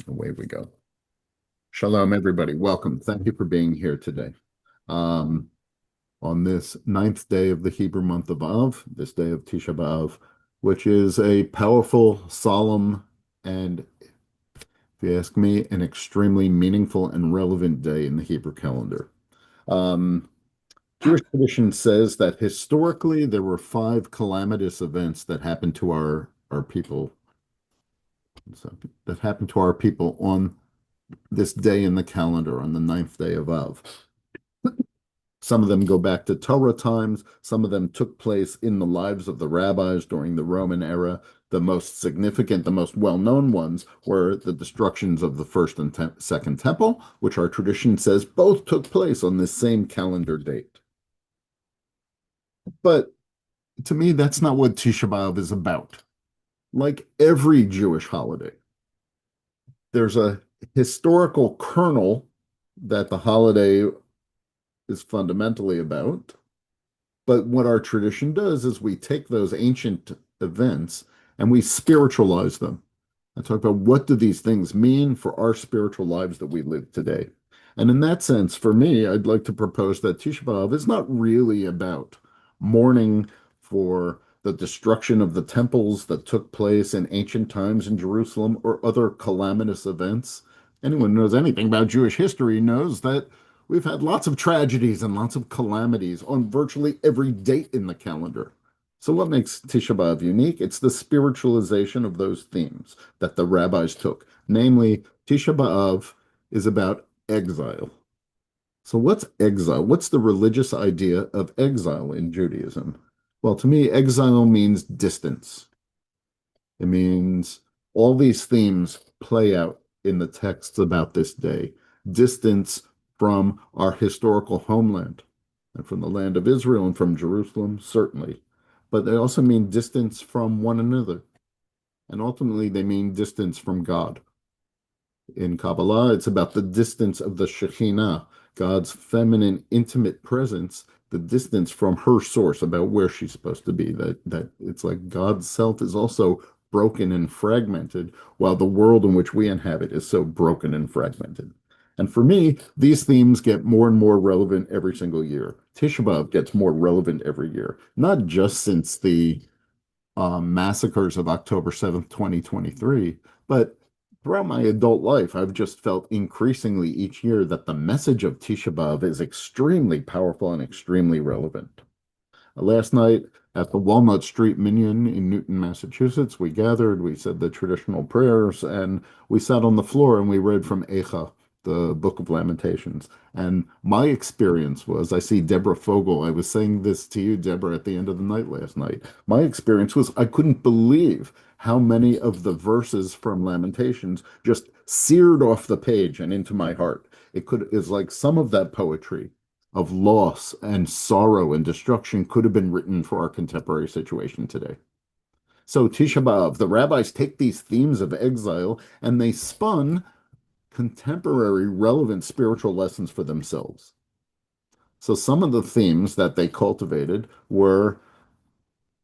Away we go. Shalom, everybody. Welcome. Thank you for being here today. Um, on this ninth day of the Hebrew month of Av, this day of Tisha B'Av, which is a powerful, solemn, and, if you ask me, an extremely meaningful and relevant day in the Hebrew calendar. Um, Jewish tradition says that historically there were five calamitous events that happened to our people, on this day in the calendar on the ninth day of Av. Some of them go back to Torah times. Some of them took place in the lives of the rabbis during the Roman era. The most significant, the most well-known ones were the destructions of the first and second temple, which our tradition says both took place on this same calendar date. But to me, that's not what Tisha B'Av is about. Like every Jewish holiday, there's a historical kernel that the holiday is fundamentally about. But what our tradition does is we take those ancient events and we spiritualize them. I talk about what do these things mean for our spiritual lives that we live today. And in that sense, for me, I'd like to propose that Tisha B'Av is not really about mourning for the destruction of the temples that took place in ancient times in Jerusalem or other calamitous events. Anyone who knows anything about Jewish history knows that we've had lots of tragedies and lots of calamities on virtually every date in the calendar. So what makes Tisha B'Av unique? It's the spiritualization of those themes that the rabbis took. Namely, Tisha B'Av is about exile. So what's exile? What's the religious idea of exile in Judaism? Well, to me, exile means distance. It means all these themes play out in the texts about this day. Distance from our historical homeland and from the land of Israel and from Jerusalem, certainly. But they also mean distance from one another. And ultimately, they mean distance from God. In Kabbalah, it's about the distance of the Shekhinah, God's feminine, intimate presence, the distance from her source about where she's supposed to be. That it's like God's self is also broken and fragmented, while the world in which we inhabit is so broken and fragmented. And for me, these themes get more and more relevant every single year. Tisha B'Av gets more relevant every year, not just since the massacres of October 7th, 2023, but throughout my adult life, I've just felt increasingly each year that the message of Tisha B'Av is extremely powerful and extremely relevant. Last night at the Walnut Street Minyan in Newton, Massachusetts, we gathered, we said the traditional prayers, and we sat on the floor and we read from Echa, the Book of Lamentations. And my experience was, I see Deborah Fogel, I was saying this to you, Deborah, at the end of the night last night. My experience was I couldn't believe how many of the verses from Lamentations just seared off the page and into my heart. It's like some of that poetry of loss and sorrow and destruction could have been written for our contemporary situation today. So Tisha B'Av, the rabbis take these themes of exile and they spun contemporary relevant spiritual lessons for themselves. So some of the themes that they cultivated were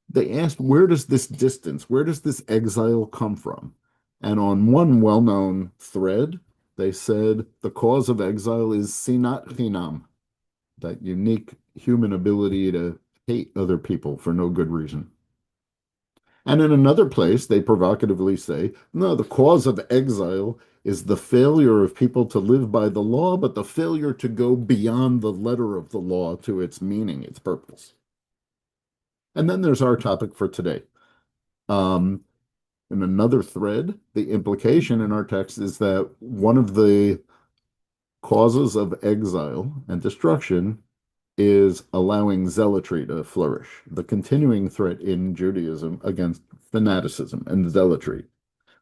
they asked, where does this distance, where does this exile come from? And on one well-known thread, they said the cause of exile is sinat chinam, that unique human ability to hate other people for no good reason. And in another place, they provocatively say, no, the cause of exile is the failure of people to live by the law, but the failure to go beyond the letter of the law to its meaning, its purpose. And then there's our topic for today. In another thread, the implication in our text is that one of the causes of exile and destruction is allowing zealotry to flourish, the continuing threat in Judaism against fanaticism and zealotry.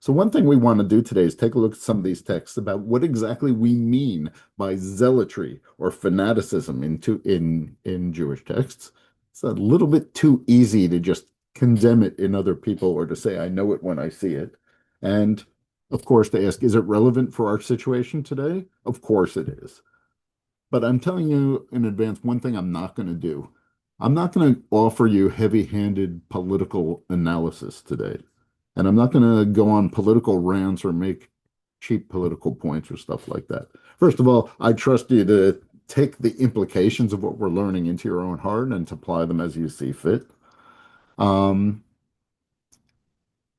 So one thing we want to do today is take a look at some of these texts about what exactly we mean by zealotry or fanaticism in Jewish texts. It's a little bit too easy to just condemn it in other people or to say, I know it when I see it. And of course, to ask, is it relevant for our situation today? Of course it is. But I'm telling you in advance, one thing I'm not going to do. I'm not going to offer you heavy-handed political analysis today. And I'm not going to go on political rants or make cheap political points or stuff like that. First of all, I trust you to take the implications of what we're learning into your own heart and to apply them as you see fit. Um,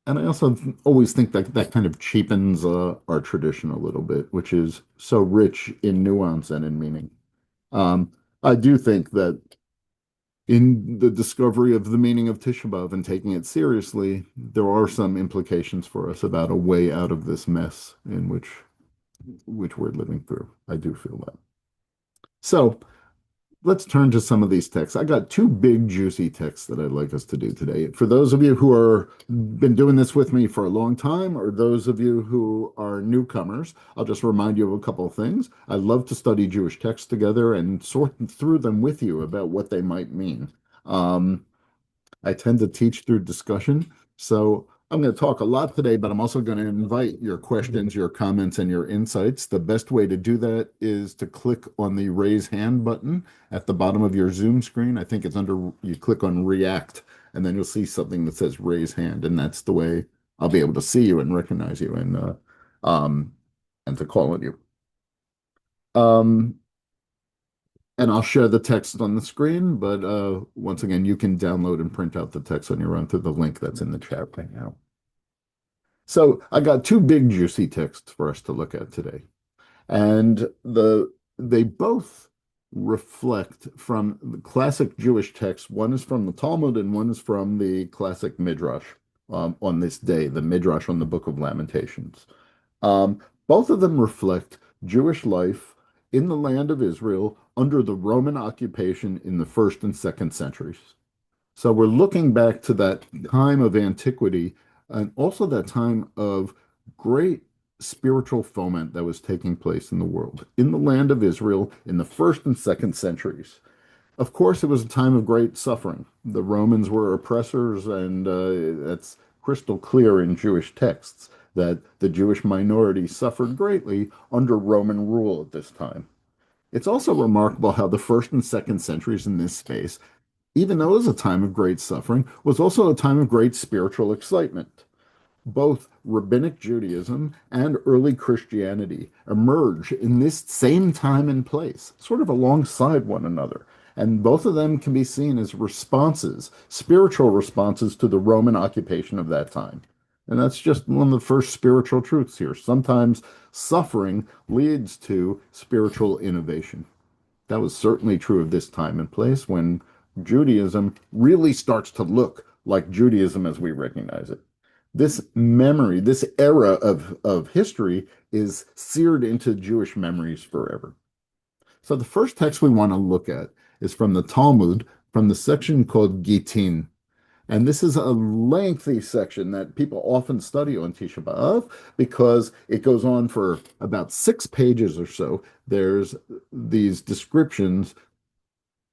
and I also always think that that kind of cheapens our tradition a little bit, which is so rich in nuance and in meaning. Um, I do think that in the discovery of the meaning of Tisha B'Av and taking it seriously, there are some implications for us about a way out of this mess in which we're living through. I do feel that. So let's turn to some of these texts. I got two big juicy texts that I'd like us to do today. For those of you who are been doing this with me for a long time, or those of you who are newcomers, I'll just remind you of a couple of things. I love to study Jewish texts together and sort through them with you about what they might mean. Um, I tend to teach through discussion. So I'm going to talk a lot today, but I'm also going to invite your questions, your comments, and your insights. The best way to do that is to click on the raise hand button at the bottom of your Zoom screen. I think it's under, you click on react, and then you'll see something that says raise hand. And that's the way I'll be able to see you and recognize you um, and to call on you. Um, and I'll share the text on the screen, but once again, you can download and print out the text on your own through the link that's in the chat right now. So I got two big juicy texts for us to look at today. And they both reflect from the classic Jewish texts. One is from the Talmud and one is from the classic Midrash on this day, the Midrash on the Book of Lamentations. Both of them reflect Jewish life in the land of Israel under the Roman occupation in the first and second centuries. So we're looking back to that time of antiquity and also that time of great spiritual foment that was taking place in the world, in the land of Israel in the first and second centuries. Of course, it was a time of great suffering. The Romans were oppressors, and that's crystal clear in Jewish texts that the Jewish minority suffered greatly under Roman rule at this time. It's also remarkable how the first and second centuries in this space, even though it was a time of great suffering, was also a time of great spiritual excitement. Both rabbinic Judaism and early Christianity emerge in this same time and place, sort of alongside one another. And both of them can be seen as responses, spiritual responses to the Roman occupation of that time. And that's just one of the first spiritual truths here. Sometimes suffering leads to spiritual innovation. That was certainly true of this time and place when Judaism really starts to look like Judaism as we recognize it. This memory, this era of history is seared into Jewish memories forever. So the first text we want to look at is from the Talmud, from the section called Gittin. And this is a lengthy section that people often study on Tisha B'Av because it goes on for about 6 pages or so. There's these descriptions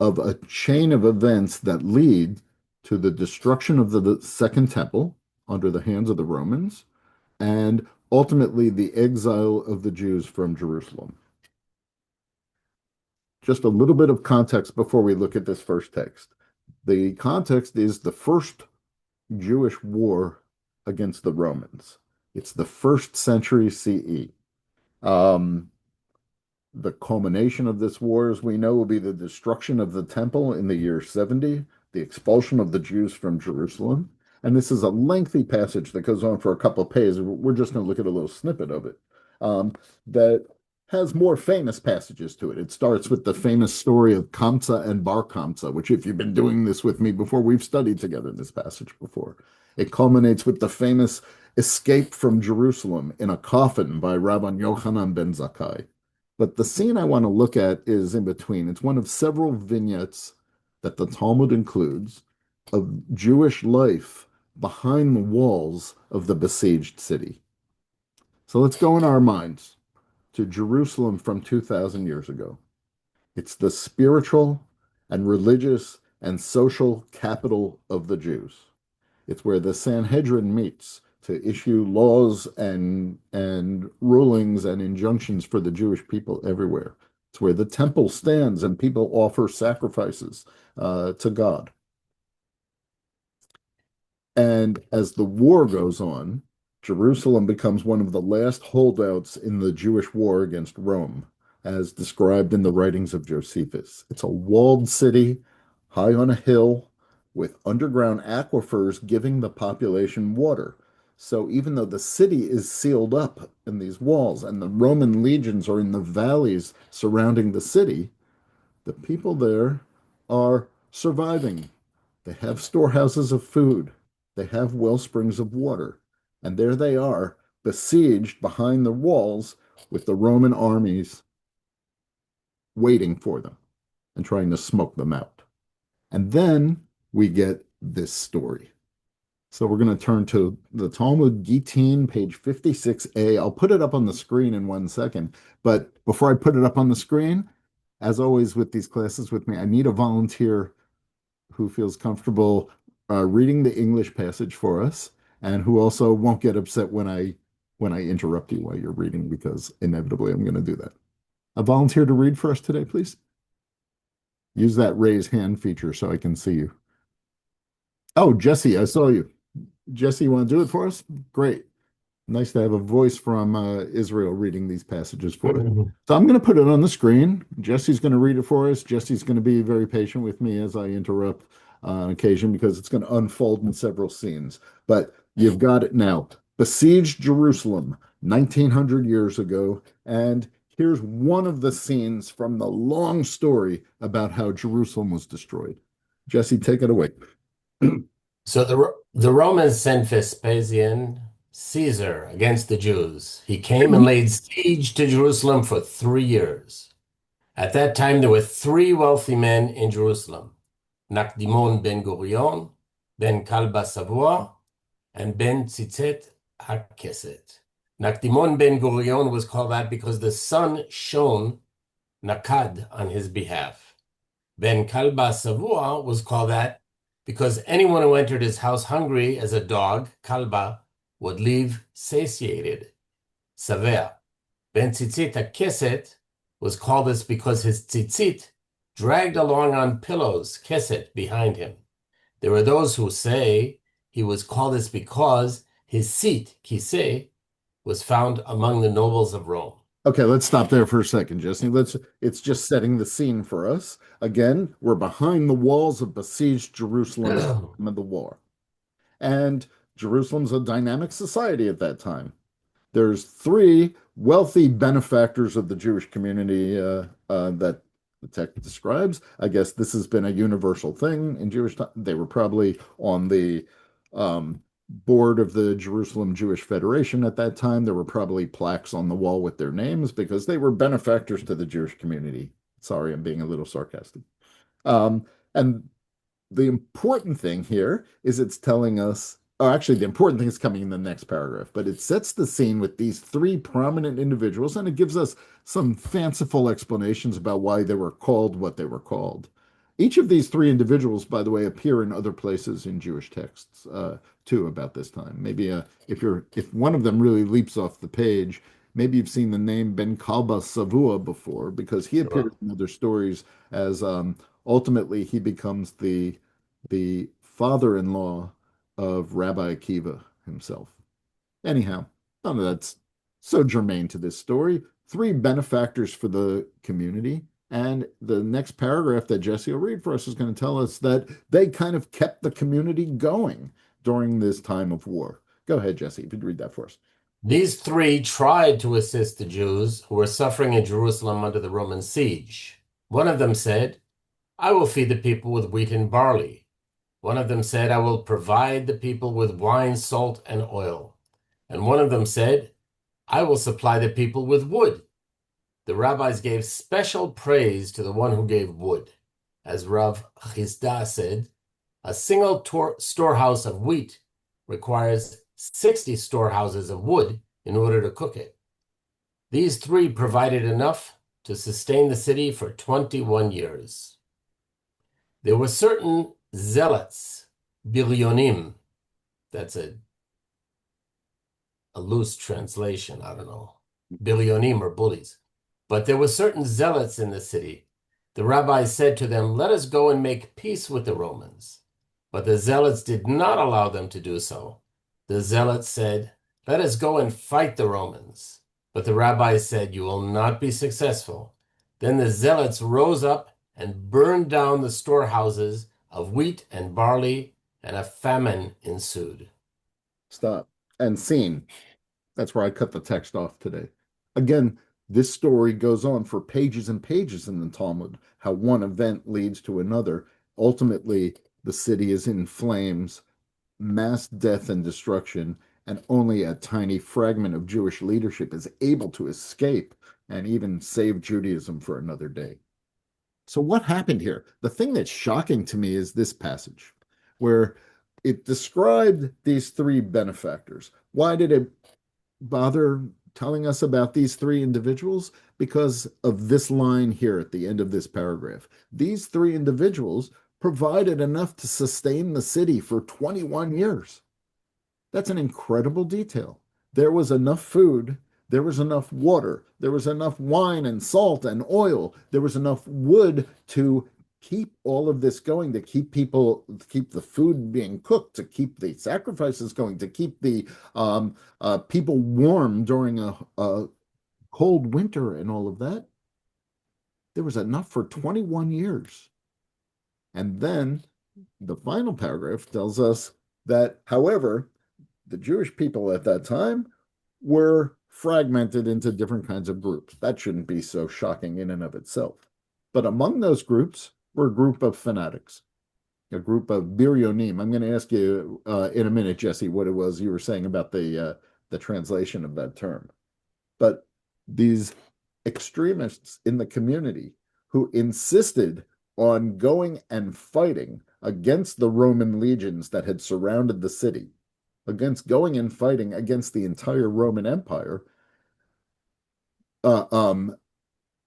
of a chain of events that lead to the destruction of the Second Temple under the hands of the Romans and ultimately the exile of the Jews from Jerusalem. Just a little bit of context before we look at this first text. The context is the first Jewish war against the Romans. It's the first century CE. The culmination of this war, as we know, will be the destruction of the temple in the year 70, the expulsion of the Jews from Jerusalem. And this is a lengthy passage that goes on for a couple of pages. We're just going to look at a little snippet of it that has more famous passages to it. It starts with the famous story of Kamsa and Bar Kamsa, which, if you've been doing this with me before, we've studied together this passage before. It culminates with the famous escape from Jerusalem in a coffin by Rabbi Yochanan ben Zakkai. But the scene I want to look at is in between. It's one of several vignettes that the Talmud includes of Jewish life behind the walls of the besieged city. So let's go in our minds to Jerusalem from 2,000 years ago. It's the spiritual and religious and social capital of the Jews. It's where the Sanhedrin meets to issue laws and rulings and injunctions for the Jewish people everywhere. It's where the temple stands and people offer sacrifices to God. And as the war goes on, Jerusalem becomes one of the last holdouts in the Jewish war against Rome, as described in the writings of Josephus. It's a walled city, high on a hill, with underground aquifers giving the population water. So even though the city is sealed up in these walls and the Roman legions are in the valleys surrounding the city, the people there are surviving. They have storehouses of food. They have well springs of water. And there they are, besieged behind the walls with the Roman armies waiting for them and trying to smoke them out. And then we get this story. So we're going to turn to the Talmud Gittin, page 56a. I'll put it up on the screen in 1 second. But before I put it up on the screen, as always with these classes with me, I need a volunteer who feels comfortable reading the English passage for us and who also won't get upset when I interrupt you while you're reading, because inevitably I'm going to do that. A volunteer to read for us today, please. Use that raise hand feature so I can see you. Oh, Jesse, I saw you. Jesse, you want to do it for us? Great. Nice to have a voice from Israel reading these passages for us. So I'm going to put it on the screen. Jesse's going to read it for us. Jesse's going to be very patient with me as I interrupt on occasion because it's going to unfold in several scenes. But you've got it now. Besieged Jerusalem 1900 years ago. And here's one of the scenes from the long story about how Jerusalem was destroyed. Jesse, take it away. So the Romans sent Vespasian, Caesar, against the Jews. He came and laid siege to Jerusalem for 3 years. At that time, there were three wealthy men in Jerusalem: Nakdimon ben Gurion, ben Kalba Savoie, and ben Tzitzit HaKeset. Nakdimon ben Gurion was called that because the sun shone Nakad on his behalf. Ben Kalba Savoie was called that because anyone who entered his house hungry as a dog, Kalba, would leave satiated, Savea. Ben Tzitzit HaKeset was called this because his tzitzit dragged along on pillows, keset, behind him. There are those who say he was called this because his seat, kiseh, was found among the nobles of Rome. Okay, let's stop there for a second, Jesse. It's just setting the scene for us. Again, we're behind the walls of besieged Jerusalem at the time of the war. And Jerusalem's a dynamic society at that time. There's three wealthy benefactors of the Jewish community that the text describes. I guess this has been a universal thing in Jewish time. They were probably on the board of the Jerusalem Jewish Federation at that time. There were probably plaques on the wall with their names because they were benefactors to the Jewish community. Sorry, I'm being a little sarcastic. And the important thing here is it's telling us, oh, actually, the important thing is coming in the next paragraph, but it sets the scene with these three prominent individuals and it gives us some fanciful explanations about why they were called what they were called. Each of these three individuals, by the way, appear in other places in Jewish texts too about this time. Maybe if one of them really leaps off the page, maybe you've seen the name Ben Kalba Savua before because he appears in other stories as ultimately he becomes the father-in-law of Rabbi Akiva himself. Anyhow, none of that's so germane to this story. Three benefactors for the community. And the next paragraph that Jesse will read for us is going to tell us that they kind of kept the community going during this time of war. Go ahead, Jesse, if you'd read that for us. These three tried to assist the Jews who were suffering in Jerusalem under the Roman siege. One of them said, "I will feed the people with wheat and barley." One of them said, "I will provide the people with wine, salt, and oil." And one of them said, "I will supply the people with wood." The rabbis gave special praise to the one who gave wood. As Rav Chisda said, a single storehouse of wheat requires 60 storehouses of wood in order to cook it. These three provided enough to sustain the city for 21 years. There were certain zealots, biryonim, that's a loose translation, I don't know, biryonim or bullies. But there were certain zealots in the city. The rabbis said to them, "Let us go and make peace with the Romans." But the zealots did not allow them to do so. The zealots said, let us go and fight the Romans. But the rabbis said, you will not be successful. Then the zealots rose up and burned down the storehouses of wheat and barley, and a famine ensued. Stop. And scene. That's where I cut the text off today. Again, this story goes on for pages and pages in the Talmud, how one event leads to another. Ultimately, the city is in flames, mass death and destruction, and only a tiny fragment of Jewish leadership is able to escape and even save Judaism for another day. So, what happened here? The thing that's shocking to me is this passage where it described these three benefactors. Why did it bother telling us about these three individuals? Because of this line here at the end of this paragraph. These three individuals provided enough to sustain the city for 21 years. That's an incredible detail. There was enough food, there was enough water, there was enough wine and salt and oil, there was enough wood to keep all of this going, to keep people, to keep the food being cooked, to keep the sacrifices going, to keep the people warm during a cold winter and all of that. There was enough for 21 years. And then the final paragraph tells us that, however, the Jewish people at that time were fragmented into different kinds of groups. That shouldn't be so shocking in and of itself. But among those groups were a group of fanatics, a group of biryonim. I'm going to ask you in a minute, Jesse, what it was you were saying about the translation of that term. But these extremists in the community who insisted on going and fighting against the Roman legions that had surrounded the city, against going and fighting against the entire Roman Empire, uh, um,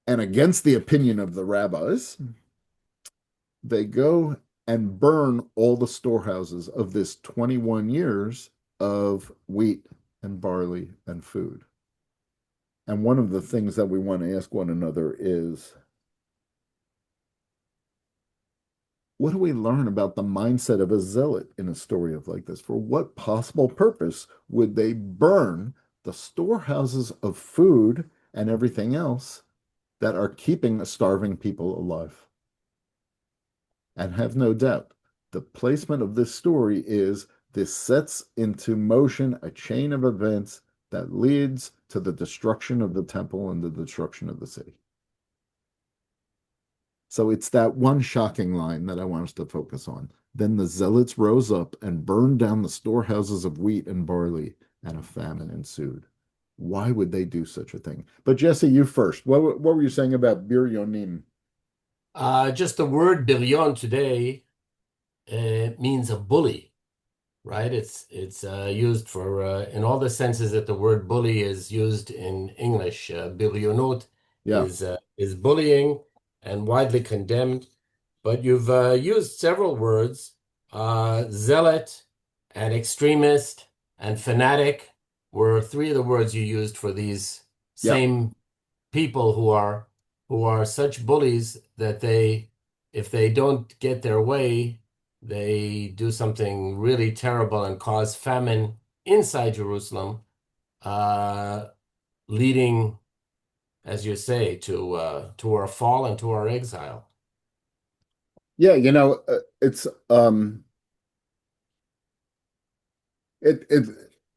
and against the opinion of the rabbis, they go and burn all the storehouses of this 21 years of wheat and barley and food. And one of the things that we want to ask one another is, what do we learn about the mindset of a zealot in a story of like this? For what possible purpose would they burn the storehouses of food and everything else that are keeping starving people alive? And have no doubt, the placement of this story is this sets into motion a chain of events that leads to the destruction of the temple and the destruction of the city. So it's that one shocking line that I want us to focus on. Then the zealots rose up and burned down the storehouses of wheat and barley, and a famine ensued. Why would they do such a thing? But Jesse, you first. What were you saying about biryonim? Just the word billion today means a bully, right? It's used for in all the senses that the word bully is used in English. Billionot Yeah, is bullying and widely condemned. But you've used several words, zealot and extremist and fanatic were three of the words you used for these yeah. same people who are such bullies that if they don't get their way, they do something really terrible and cause famine inside Jerusalem, uh, leading, as you say, to our fall and to our exile. Yeah, it's it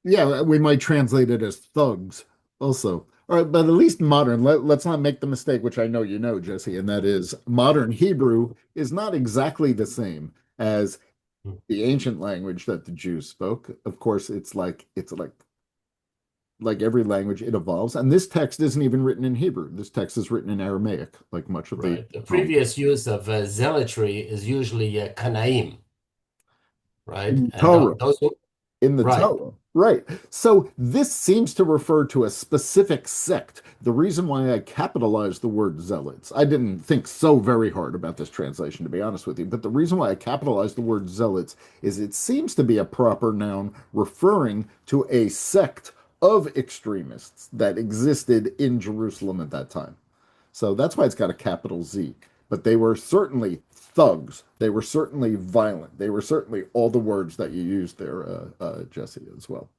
yeah, we might translate it as thugs also. All right, but at least modern, let's not make the mistake, which I know you know, Jesse, and that is modern Hebrew is not exactly the same as the ancient language that the Jews spoke. Of course, it's like every language, it evolves. And this text isn't even written in Hebrew. This text is written in Aramaic, like much of the Right. The Talmud. previous use of zealotry is usually kanaim, right? And Torah. those, In the right, Torah. Right. So this seems to refer to a specific sect. The reason why I capitalized the word zealots, I didn't think so very hard about this translation, to be honest with you, but the reason why I capitalized the word zealots is it seems to be a proper noun referring to a sect of extremists that existed in Jerusalem at that time. So that's why it's got a capital Z. But they were certainly thugs. They were certainly violent. They were certainly all the words that you used there, Jesse, as well.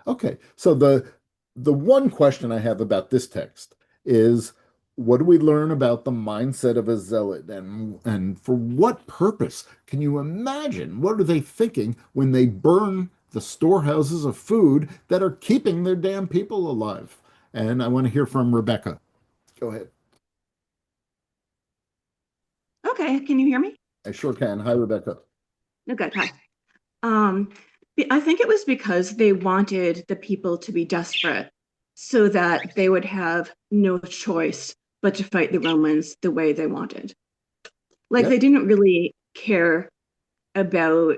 Okay, so the one question I have about this text is what do we learn about the mindset of a zealot and for what purpose? Can you imagine what are they thinking when they burn the storehouses of food that are keeping their damn people alive? And I want to hear from Rebecca. Go ahead. Okay, can you hear me? I sure can. Hi, Rebecca. No, good. Hi. Um, I think it was because they wanted the people to be desperate so that they would have no choice but to fight the Romans the way they wanted. Like Yep. they didn't really care about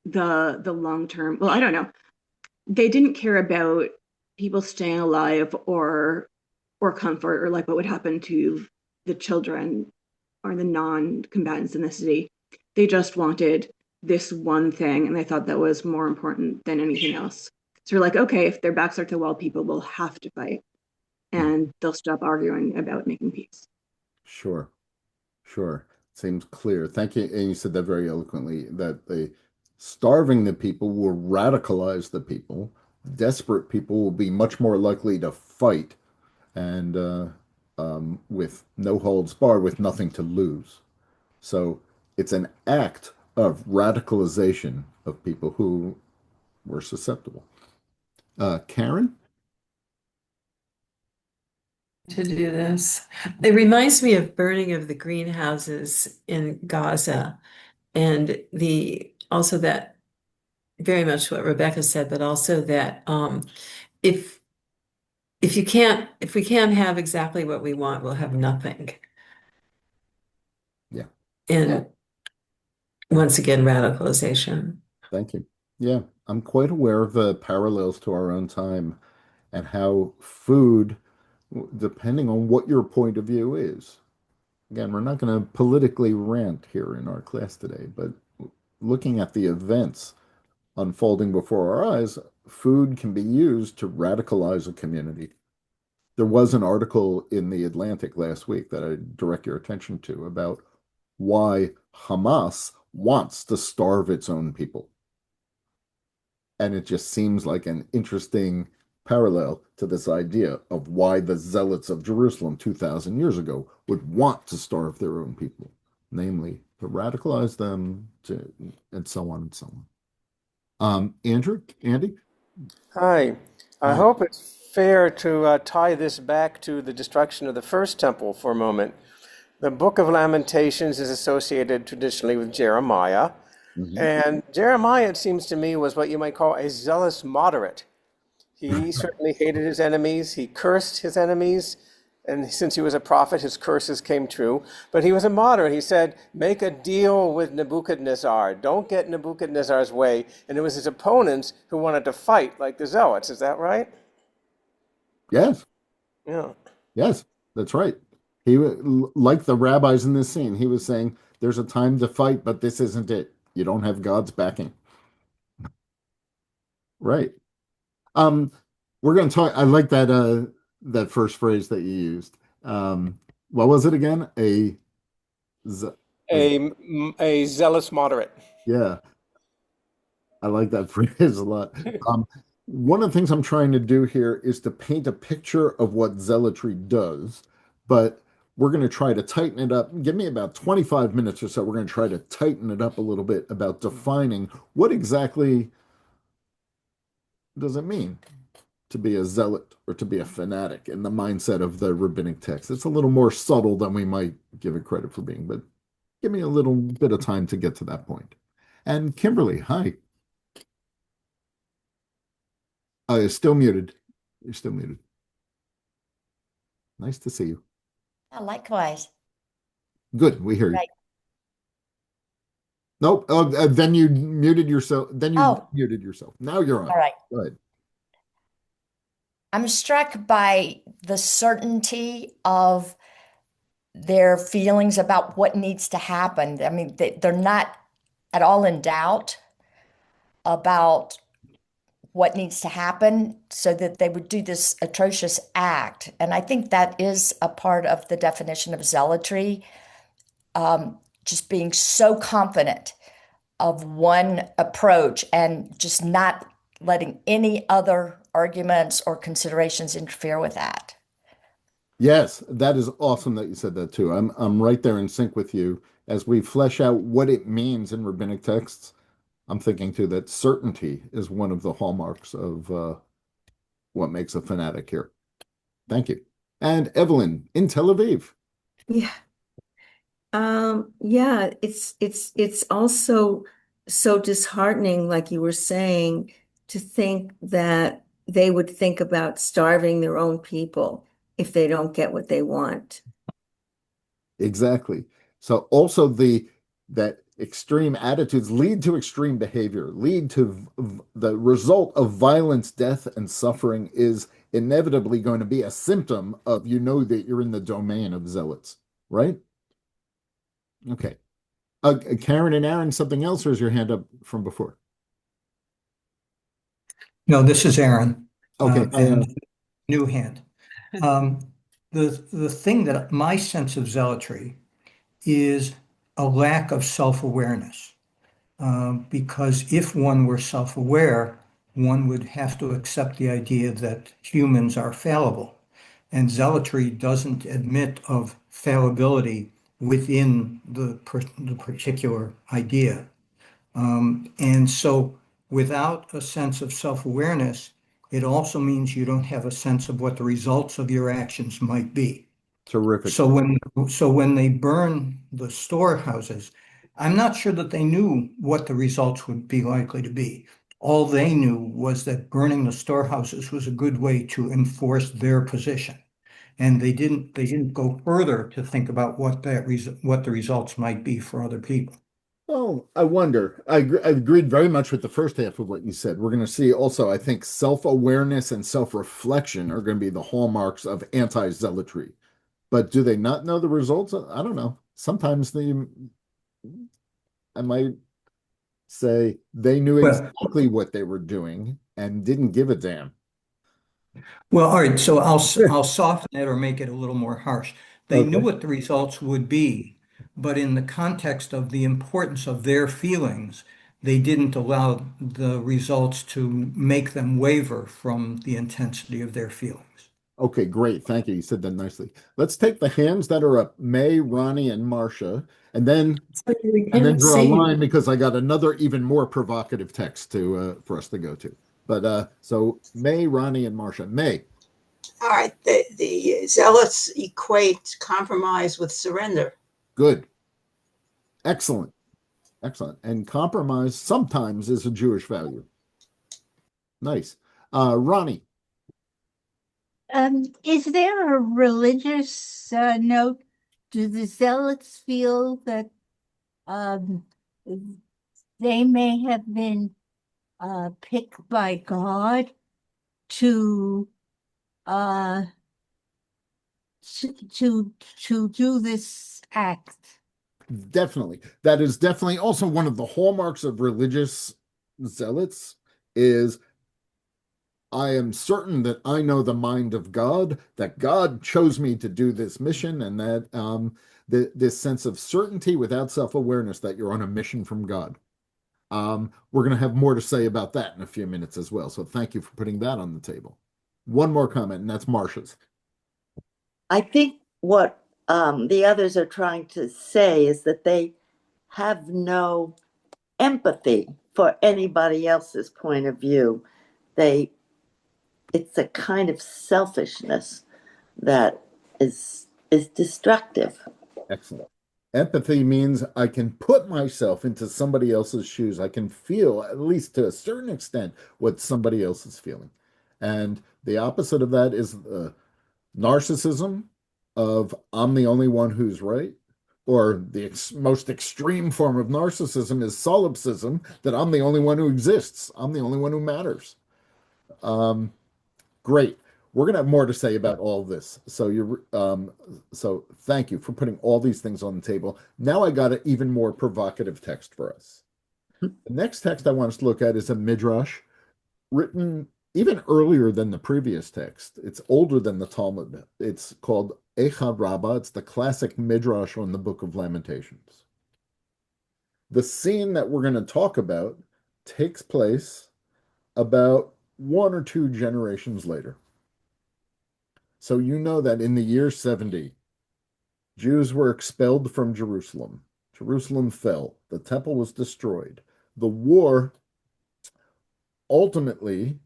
the long term. Well, I don't know. They didn't care about people staying alive or comfort or like what would happen to the children or the non-combatants in the city. They just wanted this one thing, and they thought that was more important than anything else. So we're like, okay, if their backs are to the wall, people will have to fight, Mm, and they'll stop arguing about making peace. sure. Sure. Seems clear. Thank you. And you said that very eloquently that the starving the people will radicalize the people. Desperate people will be much more likely to fight and with no holds barred, with nothing to lose. So it's an act of radicalization of people who were susceptible. Karen? To do this. It reminds me of burning of the greenhouses in Gaza and the also that very much what Rebecca said, but also that if if we can't have exactly what we want, we'll have nothing. Yeah. And once again, radicalization. Thank you. Yeah, I'm quite aware of the parallels to our own time and how food, depending on what your point of view is. Again, we're not going to politically rant here in our class today, but looking at the events unfolding before our eyes, food can be used to radicalize a community. There was an article in the Atlantic last week that I direct your attention to about why Hamas wants to starve its own people. And it just seems like an interesting parallel to this idea of why the zealots of Jerusalem 2,000 years ago would want to starve their own people, namely to radicalize them, and so on and so on. Andrew, Andy? Hi. I Hi. hope it's fair to tie this back to the destruction of the first temple for a moment. The Book of Lamentations is associated traditionally with Jeremiah, Mhm. and Jeremiah, it seems to me, was what you might call a zealous moderate. He certainly hated his enemies, he cursed his enemies, and since he was a prophet, his curses came true. But he was a moderate. He said, make a deal with Nebuchadnezzar. Don't get Nebuchadnezzar's way. And it was his opponents who wanted to fight like the zealots. Is that right? Yes, Yeah. yes, that's right. Like the rabbis in this scene, he was saying, there's a time to fight, but this isn't it. You don't have God's backing. Right. Um, we're going to talk. I like that first phrase that you used. What was it again? Z- a A zealous moderate. yeah, I like that phrase a lot. Um, one of the things I'm trying to do here is to paint a picture of what zealotry does, but we're going to try to tighten it up. Give me about 25 minutes or so. We're going to try to tighten it up a little bit about defining what exactly does it mean to be a zealot or to be a fanatic in the mindset of the rabbinic text. It's a little more subtle than we might give it credit for being, but give me a little bit of time to get to that point. And Kimberly, hi. You're still muted. You're still muted. Nice to see you. Likewise. Good, we hear you. Right. Nope. Oh, then you muted yourself. Then you Oh, muted yourself. Now you're all on. right. Good. I'm struck by the certainty of their feelings about what needs to happen. I mean, they're not at all in doubt about what needs to happen so that they would do this atrocious act. And I think that is a part of the definition of zealotry, just being so confident of one approach and just not letting any other arguments or considerations interfere with that. Yes, that is awesome that you said that too. I'm right there in sync with you. As we flesh out what it means in rabbinic texts, I'm thinking too that certainty is one of the hallmarks of what makes a fanatic here. Thank you. And Evelyn in Tel Aviv. Yeah. Yeah, it's also so disheartening, like you were saying, to think that they would think about starving their own people if they don't get what they want. Exactly. So also that extreme attitudes lead to extreme behavior, lead to the result of violence, death, and suffering is inevitably going to be a symptom of that you're in the domain of zealots, right? Okay. Karen and Aaron, something else, or is your hand up from before? No, this is Aaron. Okay. And new hand. The thing that my sense of zealotry is a lack of self-awareness. Because if one were self-aware, one would have to accept the idea that humans are fallible. And zealotry doesn't admit of fallibility within the particular idea. And so without a sense of self-awareness, it also means you don't have a sense of what the results of your actions might be. Terrific. So when they burn the storehouses, I'm not sure that they knew what the results would be likely to be. All they knew was that burning the storehouses was a good way to enforce their position. And they didn't go further to think about what the results might be for other people. Oh, I wonder. I agreed very much with the first half of what you said. We're going to see also, I think, self-awareness and self-reflection are going to be the hallmarks of anti-zealotry. But do they not know the results? I don't know. Sometimes I might say they knew exactly what they were doing and didn't give a damn. Well, all right, so I'll soften it or make it a little more harsh. They knew Okay. what the results would be, but in the context of the importance of their feelings, they didn't allow the results to make them waver from the intensity of their feelings. Okay, great. Thank you. You said that nicely. Let's take the hands that are up, May, Ronnie, and Marcia, and then We and then can't draw a see. line because I got another even more provocative text for us to go to. But so May, Ronnie, and Marcia. May. All right, the zealots equate compromise with surrender. Good. Excellent. Excellent. And compromise sometimes is a Jewish value. Nice. Ronnie. Is there a religious note? Do the zealots feel that they may have been picked by God to do this act? Definitely. That is definitely also one of the hallmarks of religious zealots is I am certain that I know the mind of God, that God chose me to do this mission, and that this sense of certainty without self-awareness that you're on a mission from God. We're going to have more to say about that in a few minutes as well. So thank you for putting that on the table. One more comment, and that's Marcia's. I think what the others are trying to say is that they have no empathy for anybody else's point of view. It's a kind of selfishness that is destructive. Excellent. Empathy means I can put myself into somebody else's shoes. I can feel, at least to a certain extent, what somebody else is feeling. And the opposite of that is narcissism of I'm the only one who's right. Or the most extreme form of narcissism is solipsism, that I'm the only one who exists. I'm the only one who matters. Great. We're going to have more to say about all this. So thank you for putting all these things on the table. Now I got an even more provocative text for us. The next text I want us to look at is a midrash written even earlier than the previous text. It's older than the Talmud. It's called Echa Rabbah. It's the classic midrash on the Book of Lamentations. The scene that we're going to talk about takes place about one or two generations later. So you know that in the year 70, Jews were expelled from Jerusalem. Jerusalem fell. The temple was destroyed. The war ultimately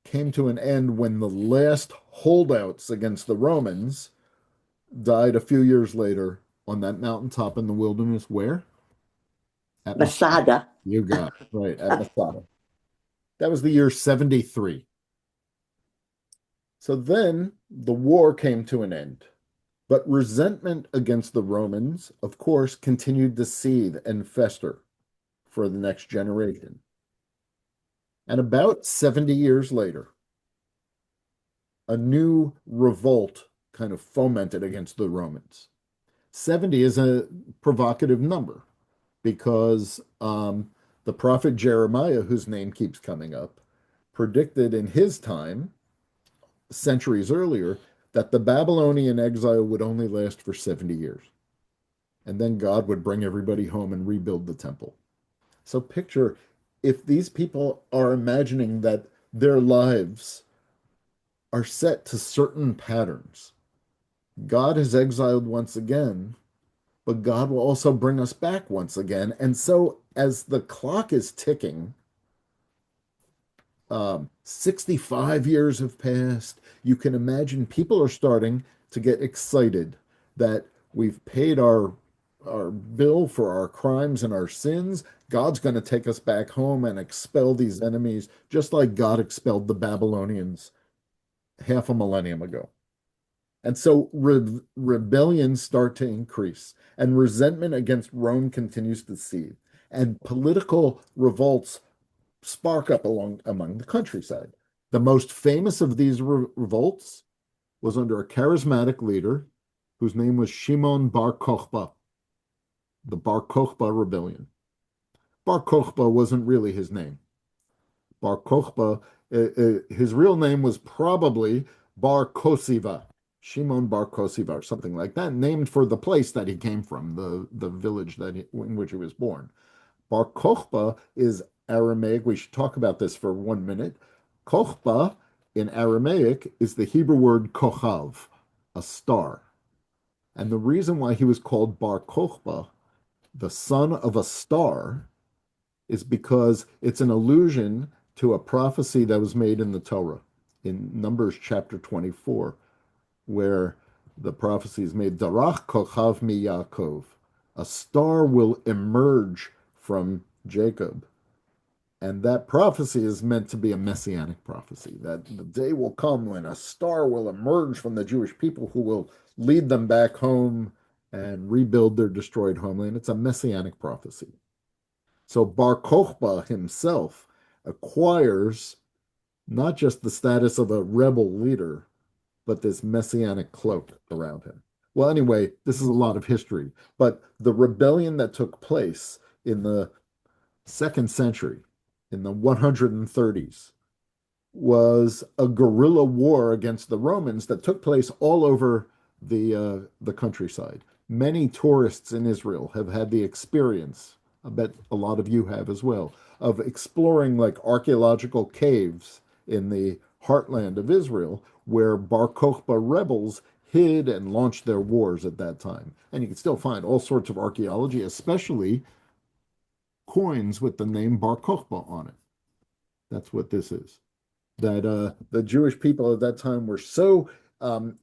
came to an end when the last holdouts against the Romans died a few years later on that mountaintop in the wilderness. Where? At Masada. Masada. You got it. Right, at Masada. That was the year 73. So then the war came to an end. But resentment against the Romans, of course, continued to seethe and fester for the next generation. And about 70 years later, a new revolt kind of fomented against the Romans. 70 is a provocative number because the prophet Jeremiah, whose name keeps coming up, predicted in his time, centuries earlier, that the Babylonian exile would only last for 70 years. And then God would bring everybody home and rebuild the temple. So picture if these people are imagining that their lives are set to certain patterns. God has exiled once again, but God will also bring us back once again. And so as the clock is ticking, 65 years have passed. You can imagine people are starting to get excited that we've paid our bill for our crimes and our sins. God's going to take us back home and expel these enemies, just like God expelled the Babylonians half a millennium ago. And so rebellions start to increase, and resentment against Rome continues to seethe, and political revolts spark up among the countryside. The most famous of these revolts was under a charismatic leader whose name was Shimon Bar Kokhba, the Bar Kokhba rebellion. Bar Kokhba wasn't really his name. Bar Kokhba, his real name was probably Bar Kosiva, Shimon Bar Kosiva, or something like that, named for the place that he came from, the village in which he was born. Bar Kokhba is Aramaic. We should talk about this for 1 minute. Kokhba in Aramaic is the Hebrew word kochav, a star. And the reason why he was called Bar Kokhba, the son of a star, is because it's an allusion to a prophecy that was made in the Torah in Numbers chapter 24, where the prophecy is made, Darach Kochav mi Yaakov, a star will emerge from Jacob. And that prophecy is meant to be a messianic prophecy, that the day will come when a star will emerge from the Jewish people who will lead them back home and rebuild their destroyed homeland. It's a messianic prophecy. So Bar Kokhba himself acquires not just the status of a rebel leader, but this messianic cloak around him. Well, anyway, this is a lot of history, but the rebellion that took place in the 2nd century, in the 130s, was a guerrilla war against the Romans that took place all over the countryside. Many tourists in Israel have had the experience, I bet a lot of you have as well, of exploring like archaeological caves in the heartland of Israel where Bar Kokhba rebels hid and launched their wars at that time. And you can still find all sorts of archaeology, especially coins with the name Bar Kokhba on it. That's what this is. That the Jewish people at that time were so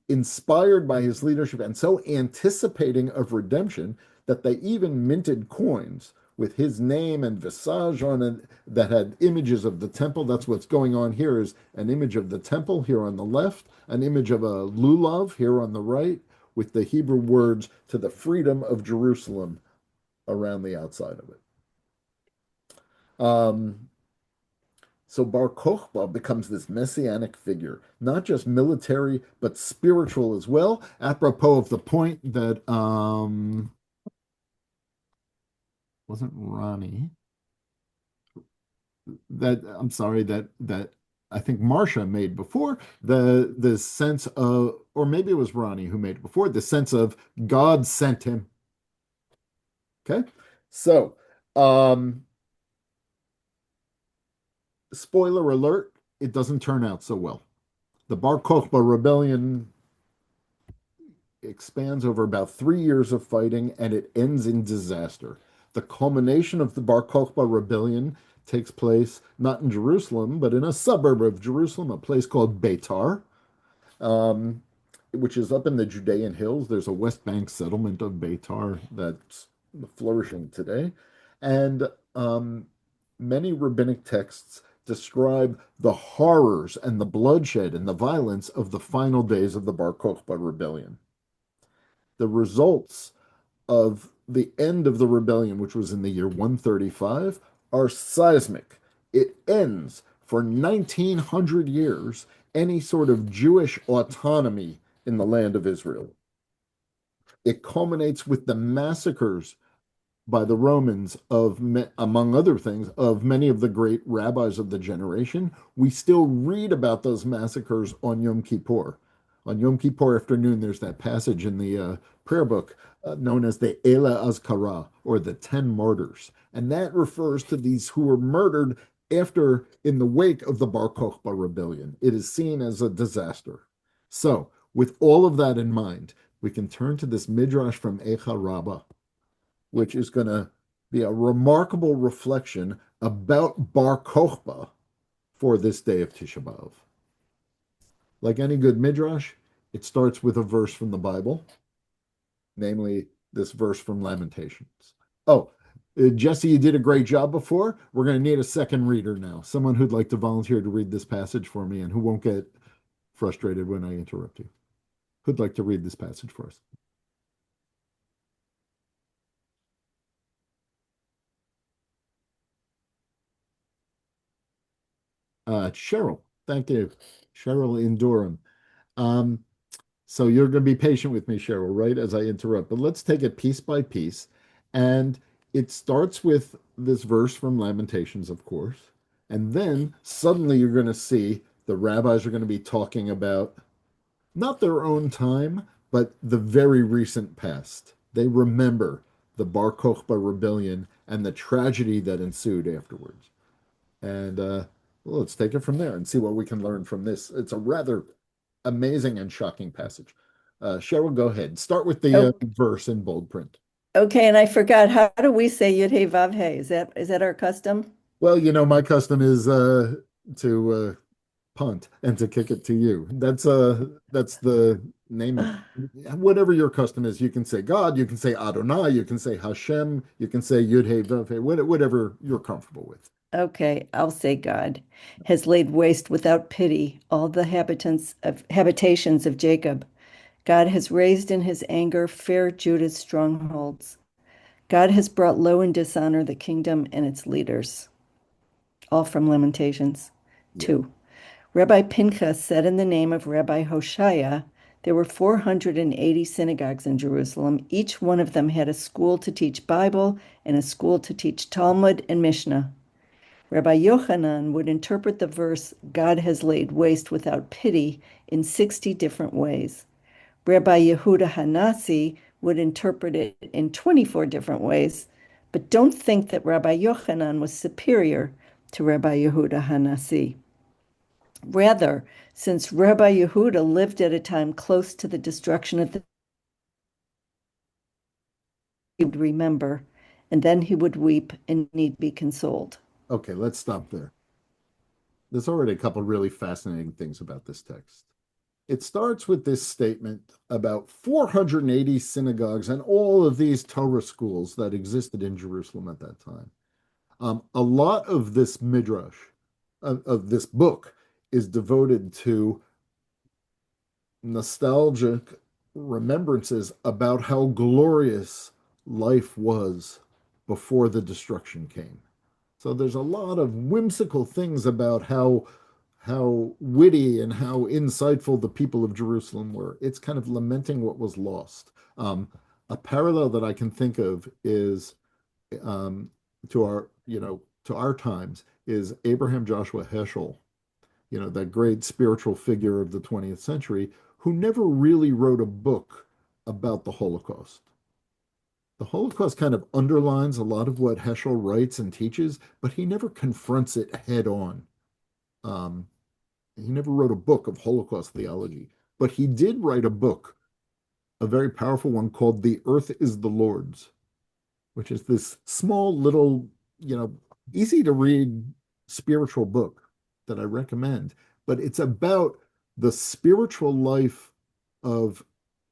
inspired by his leadership and so anticipating of redemption that they even minted coins with his name and visage on it that had images of the temple. That's what's going on here, is an image of the temple here on the left, an image of a lulav here on the right, with the Hebrew words to the freedom of Jerusalem around the outside of it. So Bar Kokhba becomes this messianic figure, not just military, but spiritual as well. Apropos of the point that wasn't Ronnie, that I'm sorry, that I think Marsha made before, the sense of, or maybe it was Ronnie who made it before, the sense of God sent him. Okay, so spoiler alert, it doesn't turn out so well. The Bar Kokhba rebellion expands over about 3 years of fighting and it ends in disaster. The culmination of the Bar Kokhba rebellion takes place not in Jerusalem, but in a suburb of Jerusalem, a place called Beitar, um, which is up in the Judean hills. There's a West Bank settlement of Beitar that's flourishing today. And many rabbinic texts describe the horrors and the bloodshed and the violence of the final days of the Bar Kokhba rebellion. The results of the end of the rebellion, which was in the year 135, are seismic. It ends for 1900 years any sort of Jewish autonomy in the land of Israel. It culminates with the massacres by the Romans of, among other things, of many of the great rabbis of the generation. We still read about those massacres on Yom Kippur. On Yom Kippur afternoon, there's that passage in the prayer book known as the Ela Azkara, or the 10 martyrs. And that refers to these who were murdered after, in the wake of the Bar Kokhba rebellion. It is seen as a disaster. So, with all of that in mind, we can turn to this midrash from Eicha Rabbah, which is going to be a remarkable reflection about Bar Kokhba for this day of Tisha B'Av. Like any good midrash, it starts with a verse from the Bible, namely this verse from Lamentations. Oh, Jesse, you did a great job before. We're going to need a second reader now, someone who'd like to volunteer to read this passage for me and who won't get frustrated when I interrupt you. Who'd like to read this passage for us? Cheryl, thank you. Cheryl in Durham. So you're going to be patient with me, Cheryl, right, as I interrupt. But let's take it piece by piece. And it starts with this verse from Lamentations, of course. And then suddenly you're going to see the rabbis are going to be talking about not their own time, but the very recent past. They remember the Bar Kokhba rebellion and the tragedy that ensued afterwards. And well, let's take it from there and see what we can learn from this. It's a rather amazing and shocking passage. Cheryl, go ahead. Start with the verse in bold print. Okay, and I forgot, how do we say Yud Hey Vav Hey? Is that our custom? Well, my custom is to punt and to kick it to you. That's the name of whatever your custom is. You can say God, you can say Adonai, you can say Hashem, you can say Yud Hey Vav Hey, whatever you're comfortable with. Okay, I'll say God has laid waste without pity all the habitations of Jacob. God has raised in his anger fair Judah's strongholds. God has brought low in dishonor the kingdom and its leaders. All from Lamentations 2. Rabbi Pinchas said in the name of Rabbi Hoshea, there were 480 synagogues in Jerusalem. Each one of them had a school to teach Bible and a school to teach Talmud and Mishnah. Rabbi Yochanan would interpret the verse, God has laid waste without pity, in 60 different ways. Rabbi Yehuda Hanasi would interpret it in 24 different ways, but don't think that Rabbi Yochanan was superior to Rabbi Yehuda Hanasi. Rather, since Rabbi Yehuda lived at a time close to the destruction of he would remember, and then he would weep and need be consoled. Okay, let's stop there. There's already a couple really fascinating things about this text. It starts with this statement about 480 synagogues and all of these Torah schools that existed in Jerusalem at that time. A lot of this midrash, of this book, is devoted to nostalgic remembrances about how glorious life was before the destruction came. So there's a lot of whimsical things about how witty and how insightful the people of Jerusalem were. It's kind of lamenting what was lost. A parallel that I can think of is to our times is Abraham Joshua Heschel, that great spiritual figure of the 20th century, who never really wrote a book about the Holocaust. The Holocaust kind of underlines a lot of what Heschel writes and teaches, but he never confronts it head on. He never wrote a book of Holocaust theology, but he did write a book, a very powerful one called The Earth is the Lord's, which is this small little, easy to read spiritual book that I recommend. But it's about the spiritual life of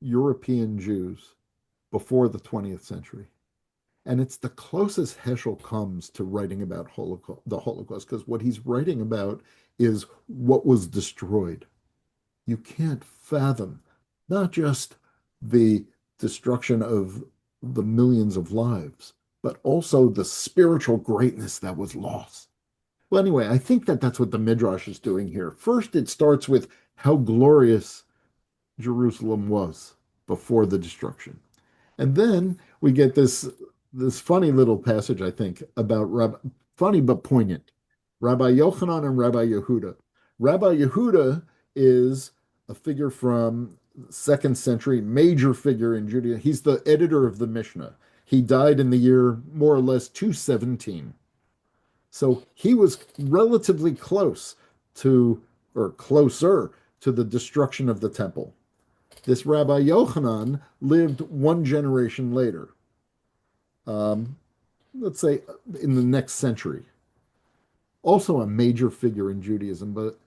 European Jews before the 20th century. And it's the closest Heschel comes to writing about the Holocaust, because what he's writing about is what was destroyed. You can't fathom not just the destruction of the millions of lives, but also the spiritual greatness that was lost. Well, anyway, I think that that's what the Midrash is doing here. First, it starts with how glorious Jerusalem was before the destruction. And then we get this funny little passage, I think, about funny but poignant, Rabbi Yochanan and Rabbi Yehuda. Rabbi Yehuda is a figure from second century, major figure in Judaism. He's the editor of the Mishnah. He died in the year more or less 217. So he was relatively close to, or closer to, the destruction of the temple. This Rabbi Yochanan lived one generation later, let's say in the next century. Also a major figure in Judaism, but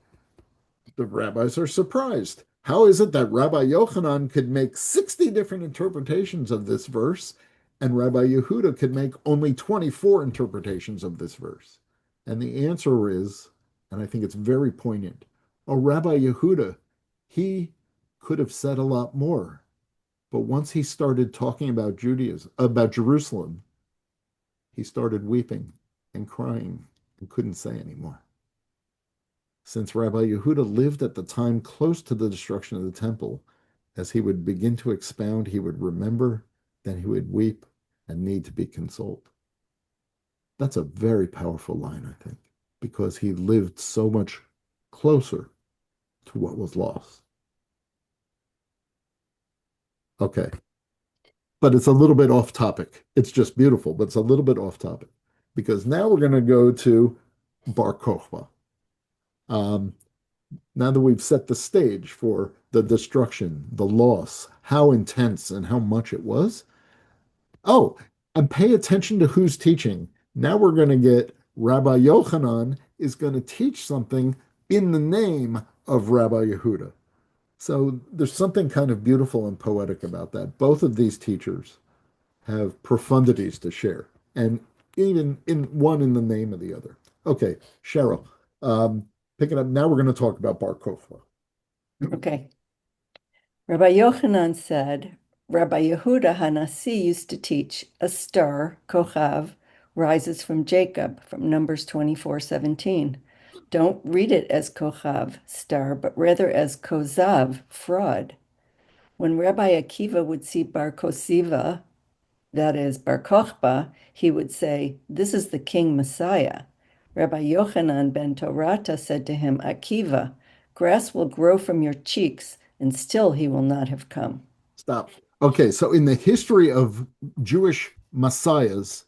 the rabbis are surprised. How is it that Rabbi Yochanan could make 60 different interpretations of this verse, and Rabbi Yehuda could make only 24 interpretations of this verse? And the answer is, and I think it's very poignant, Rabbi Yehuda, he could have said a lot more. But once he started talking about Judaism, about Jerusalem, he started weeping and crying and couldn't say anymore. Since Rabbi Yehuda lived at the time close to the destruction of the temple, as he would begin to expound, he would remember, then he would weep and need to be consoled. That's a very powerful line, I think, because he lived so much closer to what was lost. Okay. But it's a little bit off topic. It's just beautiful, but it's a little bit off topic, because now we're going to go to Bar Kokhba. Now that we've set the stage for the destruction, the loss, how intense and how much it was. Oh, and pay attention to who's teaching. Now we're going to get Rabbi Yochanan is going to teach something in the name of Rabbi Yehuda. So there's something kind of beautiful and poetic about that. Both of these teachers have profundities to share, and even in one in the name of the other. Okay, Cheryl, pick it up. Now we're going to talk about Bar Kokhba. Okay. Rabbi Yochanan said, Rabbi Yehuda Hanasi used to teach, a star, Kochav, rises from Jacob, from Numbers 24:17. Don't read it as Kochav, star, but rather as Kozav, fraud. When Rabbi Akiva would see Bar Kosiva, that is Bar Kokhba, he would say, this is the king Messiah. Rabbi Yochanan ben Torata said to him, Akiva, grass will grow from your cheeks, and still he will not have come. Stop. Okay, so in the history of Jewish messiahs,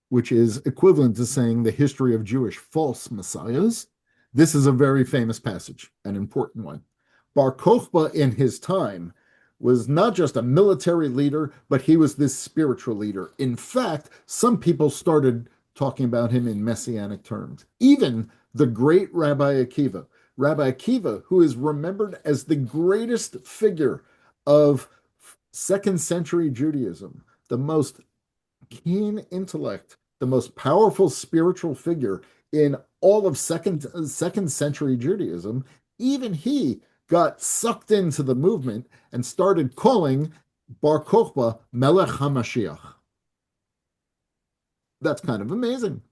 which is equivalent to saying the history of Jewish false messiahs, this is a very famous passage, an important one. Bar Kokhba in his time was not just a military leader, but he was this spiritual leader. In fact, some people started talking about him in messianic terms. Even the great Rabbi Akiva, who is remembered as the greatest figure of second century Judaism, the most keen intellect, the most powerful spiritual figure in all of second century Judaism, even he got sucked into the movement and started calling Bar Kokhba Melech HaMashiach. That's kind of amazing.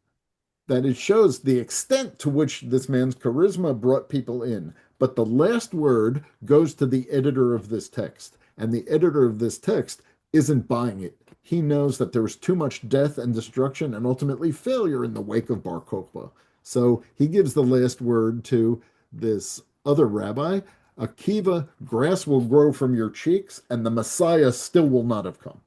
That it shows the extent to which this man's charisma brought people in. But the last word goes to the editor of this text. And the editor of this text isn't buying it. He knows that there was too much death and destruction and ultimately failure in the wake of Bar Kokhba. So he gives the last word to this other rabbi. Akiva, grass will grow from your cheeks, and the Messiah still will not have come.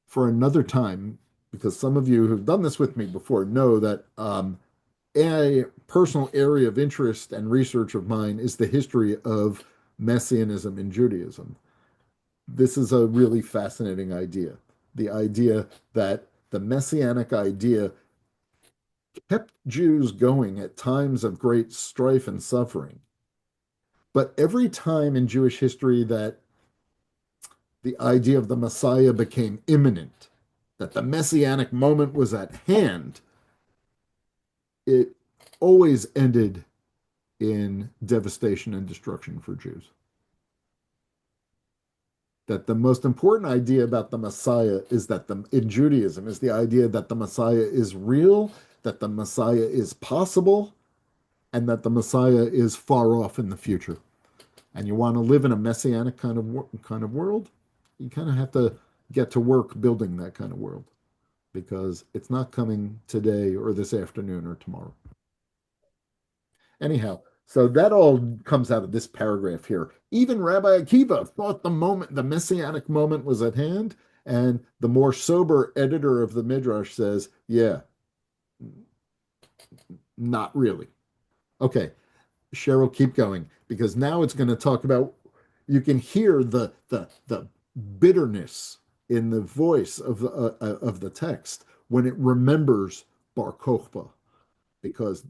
For another time, because some of you who've done this with me before know that a personal area of interest and research of mine is the history of Messianism in Judaism. This is a really fascinating idea. The idea that the Messianic idea kept Jews going at times of great strife and suffering. But every time in Jewish history that the idea of the Messiah became imminent, that the Messianic moment was at hand, it always ended in devastation and destruction for Jews. That the most important idea about the Messiah is that in Judaism is the idea that the Messiah is real, that the Messiah is possible, and that the Messiah is far off in the future. And you want to live in a messianic kind of world, you kind of have to get to work building that kind of world, because it's not coming today or this afternoon or tomorrow. Anyhow, so that all comes out of this paragraph here. Even Rabbi Akiva thought the messianic moment was at hand, and the more sober editor of the Midrash says, yeah, not really. Okay, Cheryl, keep going, because now it's going to talk about, you can hear the bitterness in the voice of the text when it remembers Bar Kokhba, because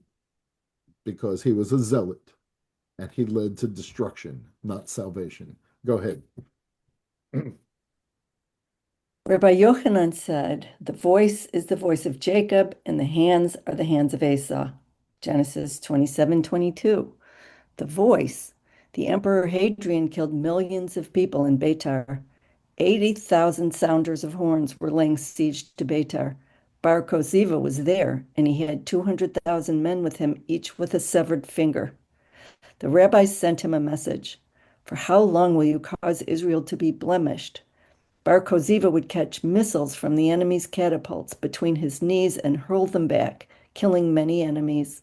he was a zealot and he led to destruction, not salvation. Go ahead. Rabbi Yochanan said, "The voice is the voice of Jacob, and the hands are the hands of Esau." Genesis 27:22. The voice. The Emperor Hadrian killed millions of people in Beitar. 80,000 sounders of horns were laying siege to Beitar. Bar Koziva was there, and he had 200,000 men with him, each with a severed finger. The rabbis sent him a message. "For how long will you cause Israel to be blemished?" Bar Koziva would catch missiles from the enemy's catapults between his knees and hurl them back, killing many enemies.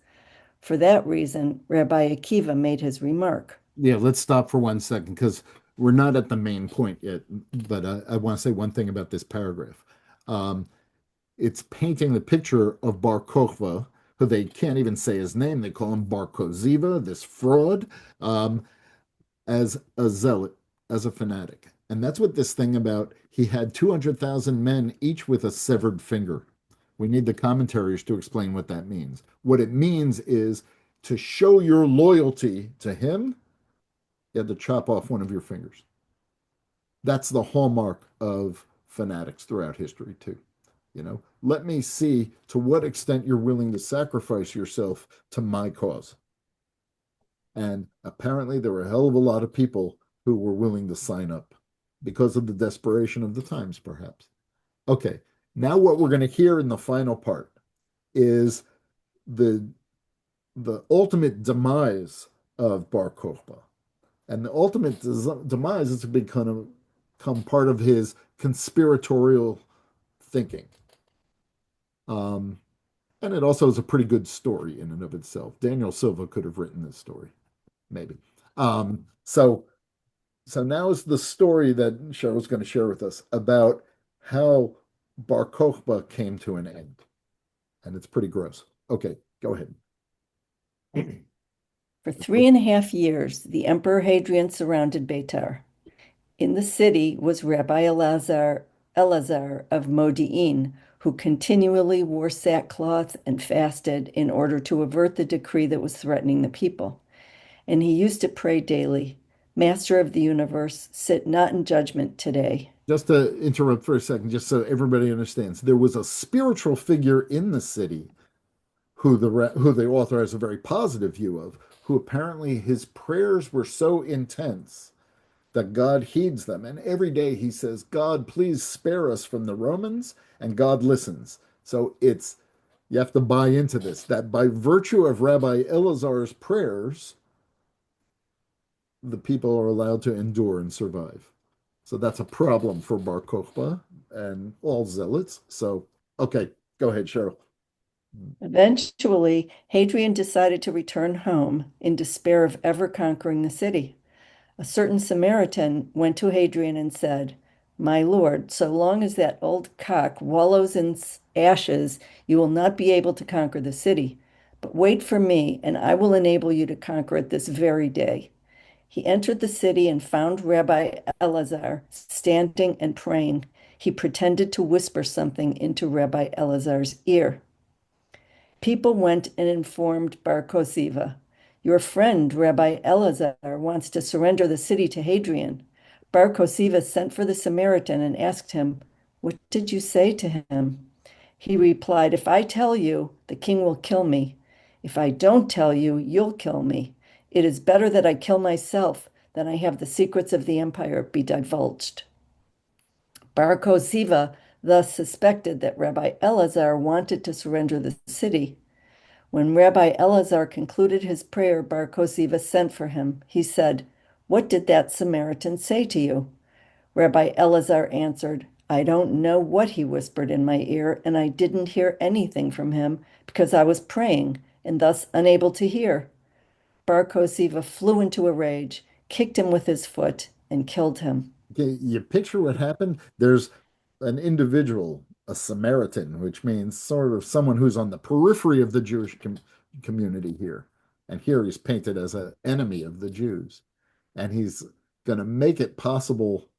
For that reason, Rabbi Akiva made his remark. Yeah, let's stop for 1 second, because we're not at the main point yet, but I want to say one thing about this paragraph. It's painting the picture of Bar Kokhba, who they can't even say his name. They call him Bar Koziva, this fraud, as a zealot, as a fanatic. And that's what this thing about, he had 200,000 men, each with a severed finger. We need the commentaries to explain what that means. What it means is to show your loyalty to him, you had to chop off one of your fingers. That's the hallmark of fanatics throughout history, too. Let me see to what extent you're willing to sacrifice yourself to my cause. And apparently there were a hell of a lot of people who were willing to sign up because of the desperation of the times, perhaps. Okay, now what we're going to hear in the final part is the ultimate demise of Bar Kokhba. And the ultimate demise is to become part of his conspiratorial thinking. And it also is a pretty good story in and of itself. Daniel Silva could have written this story, maybe. So now is the story that Cheryl's going to share with us about how Bar Kokhba came to an end. And it's pretty gross. Okay, go ahead. For 3.5 years, the Emperor Hadrian surrounded Beitar. In the city was Rabbi Elazar of Modi'in, who continually wore sackcloth and fasted in order to avert the decree that was threatening the people. And he used to pray daily, "Master of the universe, sit not in judgment today." Just to interrupt for a second, just so everybody understands, there was a spiritual figure in the city who the author has a very positive view of, who apparently his prayers were so intense that God heeds them. And every day he says, "God, please spare us from the Romans," and God listens. So you have to buy into this, that by virtue of Rabbi Elazar's prayers, the people are allowed to endure and survive. So that's a problem for Bar Kokhba and all zealots. So, okay, go ahead, Cheryl. Eventually, Hadrian decided to return home in despair of ever conquering the city. A certain Samaritan went to Hadrian and said, My lord, so long as that old cock wallows in ashes, you will not be able to conquer the city. But wait for me, and I will enable you to conquer it this very day. He entered the city and found Rabbi Elazar standing and praying. He pretended to whisper something into Rabbi Elazar's ear. People went and informed Bar Kosiva. Your friend, Rabbi Elazar, wants to surrender the city to Hadrian. Bar Kosiva sent for the Samaritan and asked him, What did you say to him? He replied, If I tell you, the king will kill me. If I don't tell you, you'll kill me. It is better that I kill myself than I have the secrets of the empire be divulged. Bar Kosiva thus suspected that Rabbi Elazar wanted to surrender the city. When Rabbi Elazar concluded his prayer, Bar Kosiva sent for him. He said, What did that Samaritan say to you? Rabbi Elazar answered, I don't know what he whispered in my ear, and I didn't hear anything from him because I was praying and thus unable to hear. Bar Kosiva flew into a rage, kicked him with his foot, and killed him. Okay, you picture what happened? There's an individual, a Samaritan, which means sort of someone who's on the periphery of the Jewish community here. And here he's painted as an enemy of the Jews. And he's going to make it possible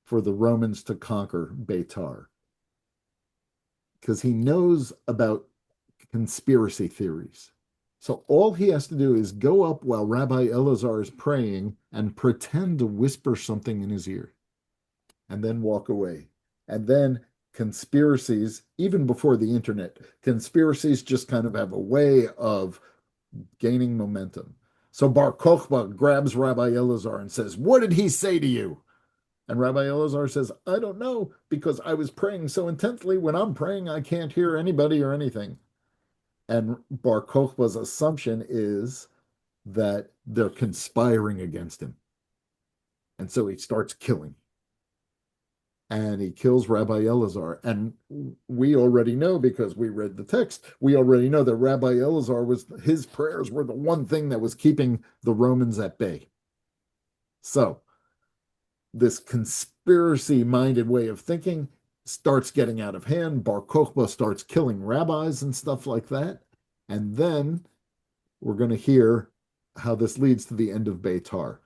for the Romans to conquer Beitar. Because he knows about conspiracy theories. So all he has to do is go up while Rabbi Elazar is praying and pretend to whisper something in his ear and then walk away. And then conspiracies, even before the internet, conspiracies just kind of have a way of gaining momentum. So Bar Kokhba grabs Rabbi Elazar and says, What did he say to you? And Rabbi Elazar says, I don't know, because I was praying so intently. When I'm praying, I can't hear anybody or anything. And Bar Kokhba's assumption is that they're conspiring against him. And so he starts killing. And he kills Rabbi Elazar. And we already know, because we read the text, we already know that Rabbi Elazar his prayers were the one thing that was keeping the Romans at bay. So this conspiracy-minded way of thinking starts getting out of hand. Bar Kokhba starts killing rabbis and stuff like that. And then we're going to hear how this leads to the end of Beitar.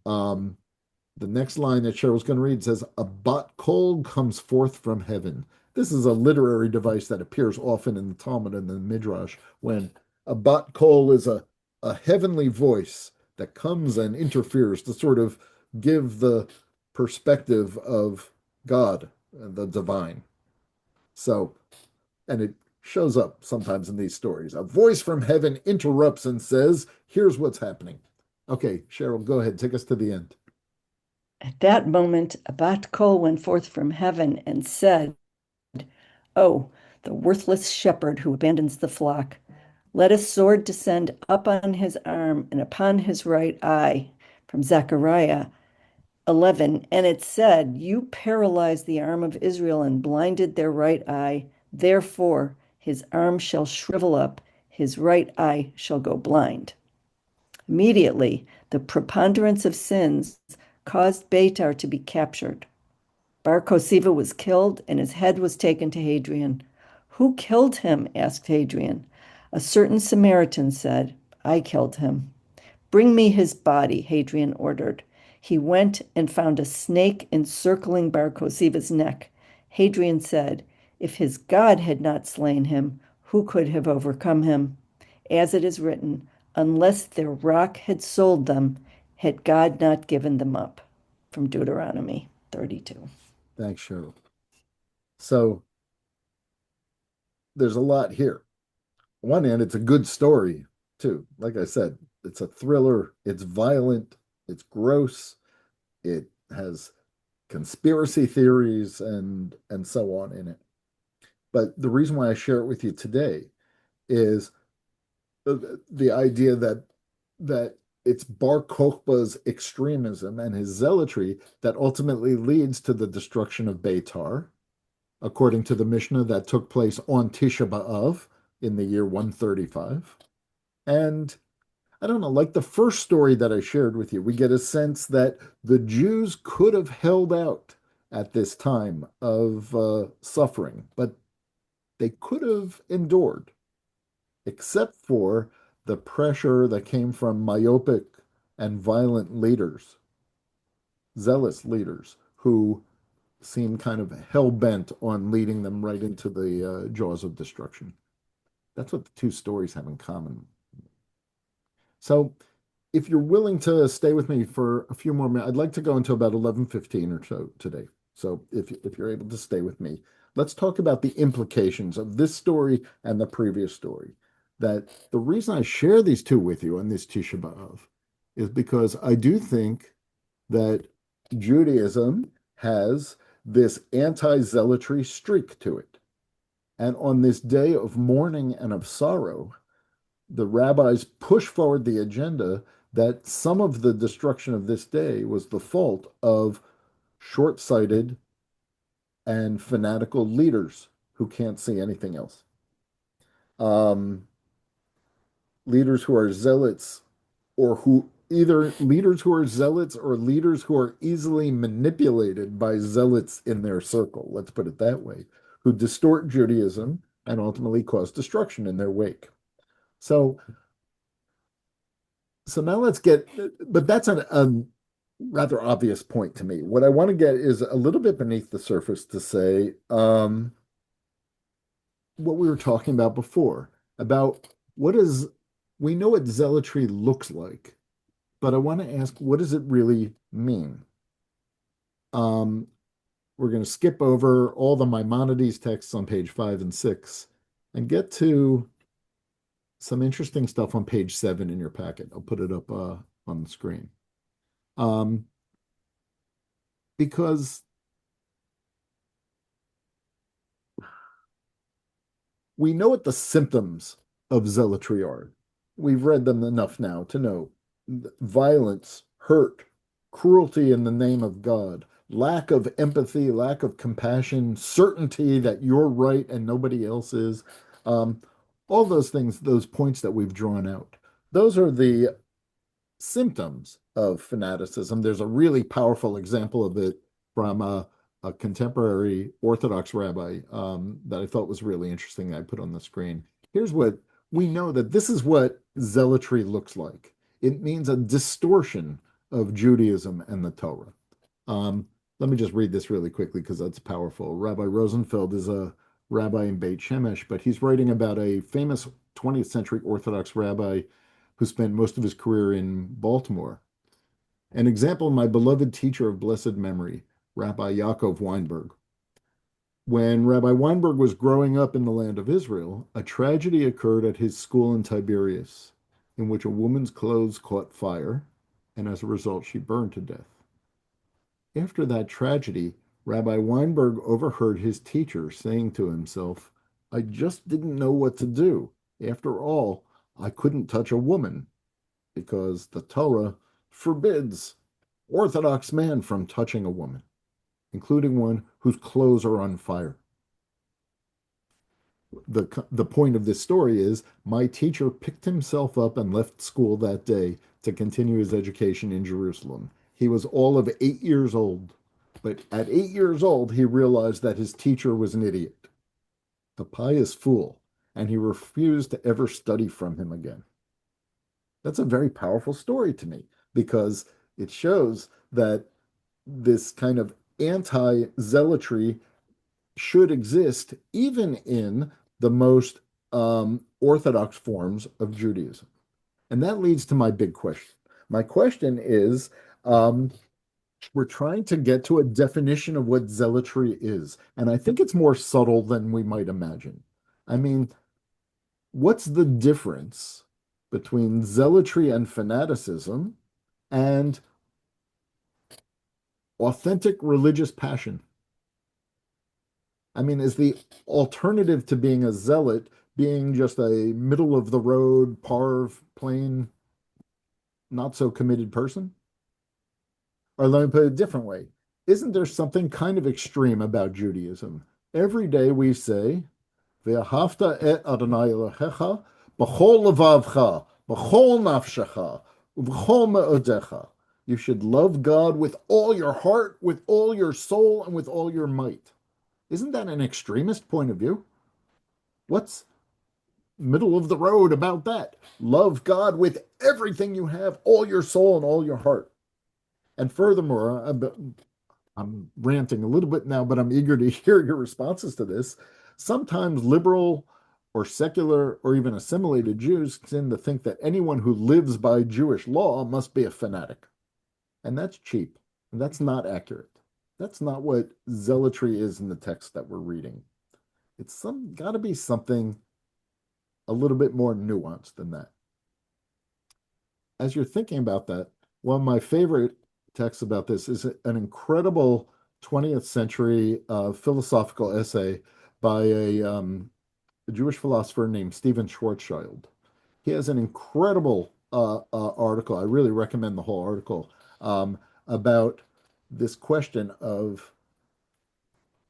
The next line that Cheryl's going to read says, A bat kol comes forth from heaven. This is a literary device that appears often in the Talmud and the Midrash, when a bat kol is a heavenly voice that comes and interferes to sort of give the perspective of God, the divine. So, and it shows up sometimes in these stories. A voice from heaven interrupts and says, Here's what's happening. Okay, Cheryl, go ahead. Take us to the end. At that moment, a bat kol went forth from heaven and said, Oh, the worthless shepherd who abandons the flock. Let a sword descend up on his arm and upon his right eye. From Zechariah 11. And it said, You paralyzed the arm of Israel and blinded their right eye. Therefore, his arm shall shrivel up, his right eye shall go blind. Immediately, the preponderance of sins caused Beitar to be captured. Bar Kosiva was killed, and his head was taken to Hadrian. Who killed him? Asked Hadrian. A certain Samaritan said, I killed him. Bring me his body, Hadrian ordered. He went and found a snake encircling Bar Kosiva's neck. Hadrian said, If his God had not slain him, who could have overcome him? As it is written, Unless their rock had sold them, had God not given them up. From Deuteronomy 32. Thanks, Cheryl. So there's a lot here. On one hand, it's a good story, too. Like I said, it's a thriller. It's violent. It's gross. It has conspiracy theories and so on in it. But the reason why I share it with you today is the idea that it's Bar Kokhba's extremism and his zealotry that ultimately leads to the destruction of Beitar, according to the Mishnah that took place on Tisha B'Av in the year 135. And I don't know, like the first story that I shared with you, we get a sense that the Jews could have held out at this time of suffering, but they could have endured, except for the pressure that came from myopic and violent leaders, zealous leaders, who seemed kind of hell-bent on leading them right into the jaws of destruction. That's what the two stories have in common. So if you're willing to stay with me for a few more minutes, I'd like to go until about 11:15 or so today. So if you're able to stay with me, let's talk about the implications of this story and the previous story. That the reason I share these two with you on this Tisha B'Av is because I do think that Judaism has this anti-zealotry streak to it. And on this day of mourning and of sorrow, the rabbis push forward the agenda that some of the destruction of this day was the fault of short-sighted and fanatical leaders who can't see anything else. Leaders who are zealots, or who either leaders who are zealots or leaders who are easily manipulated by zealots in their circle, let's put it that way, who distort Judaism and ultimately cause destruction in their wake. So now let's get, but that's a rather obvious point to me. What I want to get is a little bit beneath the surface to say what we were talking about before, about we know what zealotry looks like, but I want to ask, what does it really mean? We're going to skip over all the Maimonides texts on page 5 and 6 and get to some interesting stuff on page 7 in your packet. I'll put it up on the screen. Because we know what the symptoms of zealotry are. We've read them enough now to know violence, hurt, cruelty in the name of God, lack of empathy, lack of compassion, certainty that you're right and nobody else is. All those things, those points that we've drawn out, those are the symptoms of fanaticism. There's a really powerful example of it from a contemporary Orthodox rabbi that I thought was really interesting that I put on the screen. Here's what we know, that this is what zealotry looks like. It means a distortion of Judaism and the Torah. Let me just read this really quickly because that's powerful. Rabbi Rosenfeld is a rabbi in Beit Shemesh, but he's writing about a famous 20th century Orthodox rabbi who spent most of his career in Baltimore. An example, my beloved teacher of blessed memory, Rabbi Yaakov Weinberg. When Rabbi Weinberg was growing up in the land of Israel, a tragedy occurred at his school in Tiberias, in which a woman's clothes caught fire, and as a result, she burned to death. After that tragedy, Rabbi Weinberg overheard his teacher saying to himself, I just didn't know what to do. After all, I couldn't touch a woman because the Torah forbids Orthodox man from touching a woman, including one whose clothes are on fire. The point of this story is my teacher picked himself up and left school that day to continue his education in Jerusalem. He was all of 8 years old, but at 8 years old, he realized that his teacher was an idiot, a pious fool, and he refused to ever study from him again. That's a very powerful story to me because it shows that this kind of anti-zealotry should exist even in the most orthodox forms of Judaism. And that leads to my big question. My question is, we're trying to get to a definition of what zealotry is. And I think it's more subtle than we might imagine. I mean, what's the difference between zealotry and fanaticism and authentic religious passion? I mean, is the alternative to being a zealot being just a middle of the road, parv, plain, not so committed person? Or let me put it a different way. Isn't there something kind of extreme about Judaism? Every day we say, Ve'ahavta et Adonai Elohecha b'chol levavcha, b'chol nafshecha, u'b'chol me'odecha. You should love God with all your heart, with all your soul, and with all your might. Isn't that an extremist point of view? What's middle of the road about that? Love God with everything you have, all your soul and all your heart. And furthermore, I'm ranting a little bit now, but I'm eager to hear your responses to this. Sometimes liberal or secular or even assimilated Jews tend to think that anyone who lives by Jewish law must be a fanatic. And that's cheap. And that's not accurate. That's not what zealotry is in the text that we're reading. It's got to be something a little bit more nuanced than that. As you're thinking about that, one of my favorite texts about this is an incredible 20th century philosophical essay by a Jewish philosopher named Stephen Schwarzschild. He has an incredible article. I really recommend the whole article about this question of,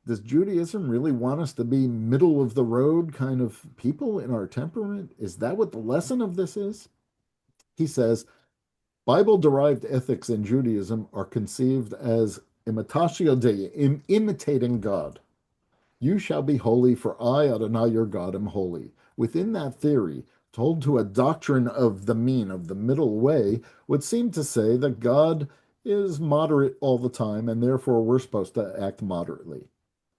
does Judaism really want us to be middle of the road kind of people in our temperament? Is that what the lesson of this is? He says, Bible-derived ethics in Judaism are conceived as imitatio Dei, imitating God. You shall be holy, for I, Adonai, your God, am holy. Within that theory, told to a doctrine of the mean, of the middle way, would seem to say that God is moderate all the time, and therefore we're supposed to act moderately.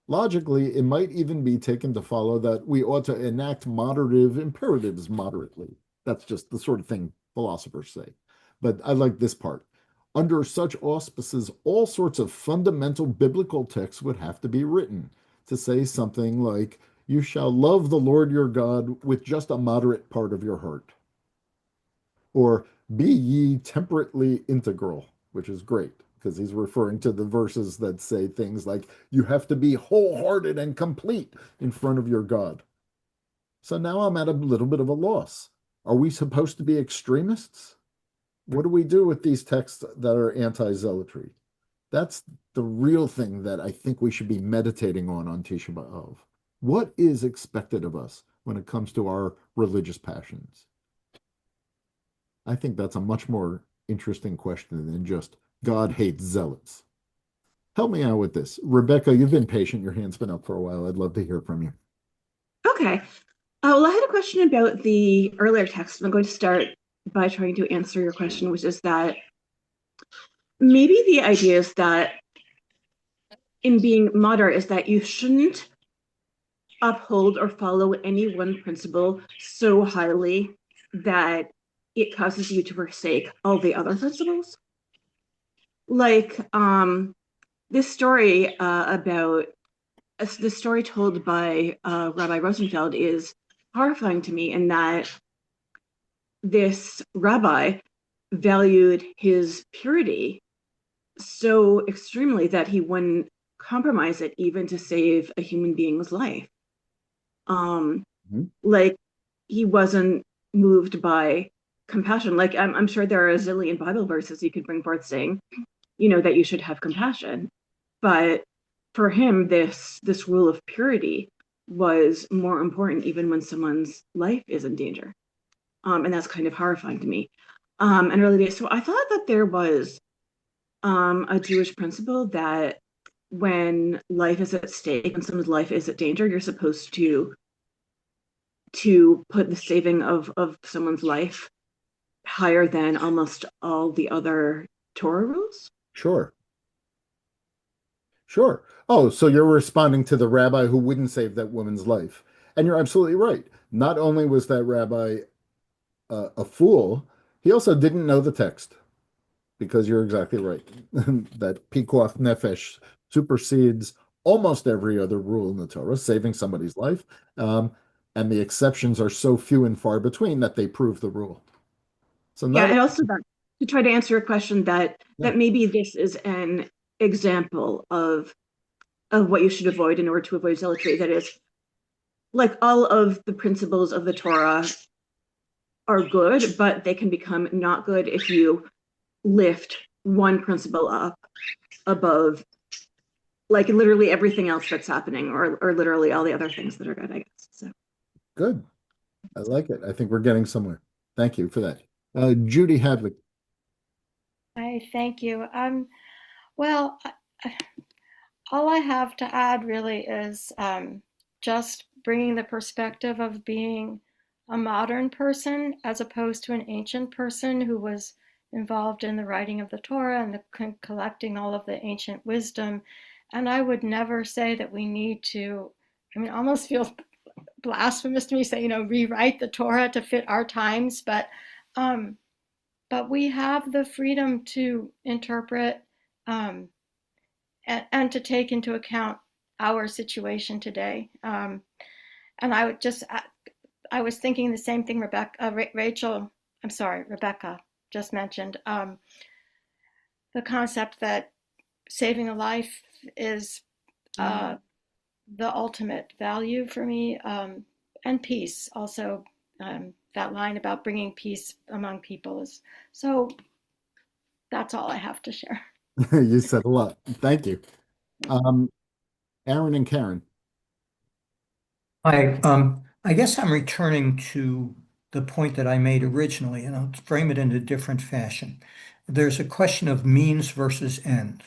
Logically, it might even be taken to follow that we ought to enact moderative imperatives moderately. That's just the sort of thing philosophers say. But I like this part. Under such auspices, all sorts of fundamental biblical texts would have to be written to say something like, you shall love the Lord your God with just a moderate part of your heart. Or be ye temperately integral, which is great because he's referring to the verses that say things like, you have to be wholehearted and complete in front of your God. So now I'm at a little bit of a loss. Are we supposed to be extremists? What do we do with these texts that are anti-zealotry? That's the real thing that I think we should be meditating on Tisha B'Av. What is expected of us when it comes to our religious passions? I think that's a much more interesting question than just God hates zealots. Help me out with this. Rebecca, you've been patient. Your hand's been up for a while. I'd love to hear from you. Okay. Well, I had a question about the earlier text. I'm going to start by trying to answer your question, which is that maybe the idea is that in being moderate is that you shouldn't uphold or follow any one principle so highly that it causes you to forsake all the other principles. Like this story about the story told by Rabbi Rosenfeld is horrifying to me in that this rabbi valued his purity so extremely that he wouldn't compromise it even to save a human being's life. Like he wasn't moved by compassion. Like I'm sure there are a zillion Bible verses you could bring forth saying, that you should have compassion. But for him, this rule of purity was more important even when someone's life is in danger. And that's kind of horrifying to me. And really, so I thought that there was a Jewish principle that when life is at stake and someone's life is at danger, you're supposed to put the saving of someone's life higher than almost all the other Torah rules. Sure. Oh, so you're responding to the rabbi who wouldn't save that woman's life. And you're absolutely right. Not only was that rabbi a fool, he also didn't know the text. Because you're exactly right. That pikuach nefesh supersedes almost every other rule in the Torah, saving somebody's life. And the exceptions are so few and far between that they prove the rule. So Yeah, and also that, to try to answer your question, that maybe this is an example of what you should avoid in order to avoid zealotry. That is, like all of the principles of the Torah are good, but they can become not good if you lift one principle up above like literally everything else that's happening, or literally all the other things that are good, I guess. So good. I like it. I think we're getting somewhere. Thank you for that. Judy Hadley. I thank you. Well, all I have to add really is just bringing the perspective of being a modern person as opposed to an ancient person who was involved in the writing of the Torah and collecting all of the ancient wisdom. And I would never say that we need to, I mean, it almost feels blasphemous to me say, rewrite the Torah to fit our times, but we have the freedom to interpret and to take into account our situation today. And I was thinking the same thing Rebecca just mentioned, the concept that saving a life is the ultimate value for me, and peace also. That line about bringing peace among people is so. That's all I have to share. You said a lot. Thank you. Aaron and Karen. I guess I'm returning to the point that I made originally, and I'll frame it in a different fashion. There's a question of means versus end.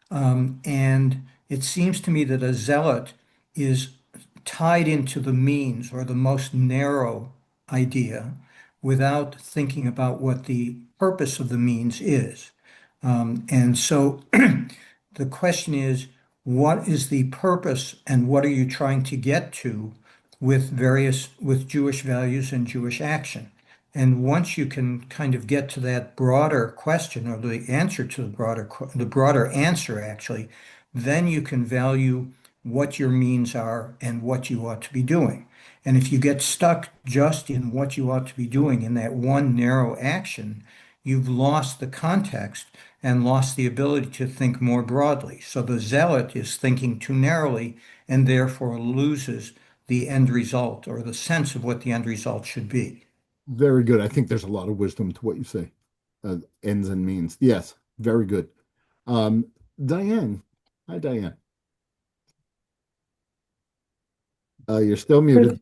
And it seems to me that a zealot is tied into the means or the most narrow idea without thinking about what the purpose of the means is. And so the question is, what is the purpose and what are you trying to get to with Jewish values and Jewish action? And once you can kind of get to that broader question or the answer to the broader answer actually, then you can value what your means are and what you ought to be doing. And if you get stuck just in what you ought to be doing in that one narrow action, you've lost the context and lost the ability to think more broadly. So the zealot is thinking too narrowly and therefore loses the end result or the sense of what the end result should be. Very good. I think there's a lot of wisdom to what you say. Ends and means. Yes, very good. Diane. Hi, Diane. You're still muted.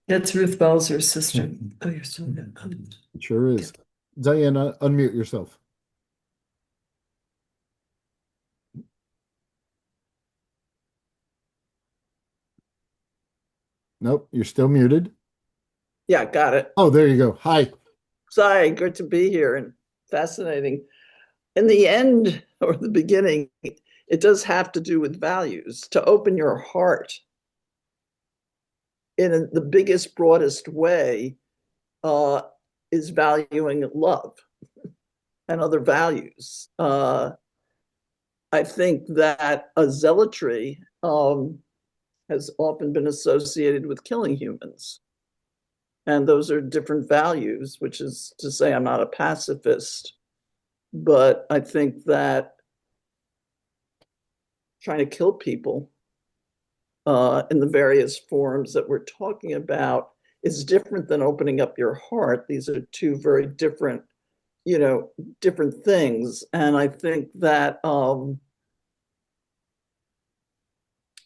That's Ruth Balzer's sister. Oh, you're still muted. It sure is. Diana, unmute yourself. Nope, you're still muted. Yeah, got it. Oh, there you go. Hi. Sorry, good to be here and fascinating. In the end or the beginning, it does have to do with values. To open your heart in the biggest, broadest way is valuing love and other values. I think that a zealotry has often been associated with killing humans. And those are different values, which is to say I'm not a pacifist, but I think that trying to kill people in the various forms that we're talking about is different than opening up your heart. These are two very different, different things. And I think that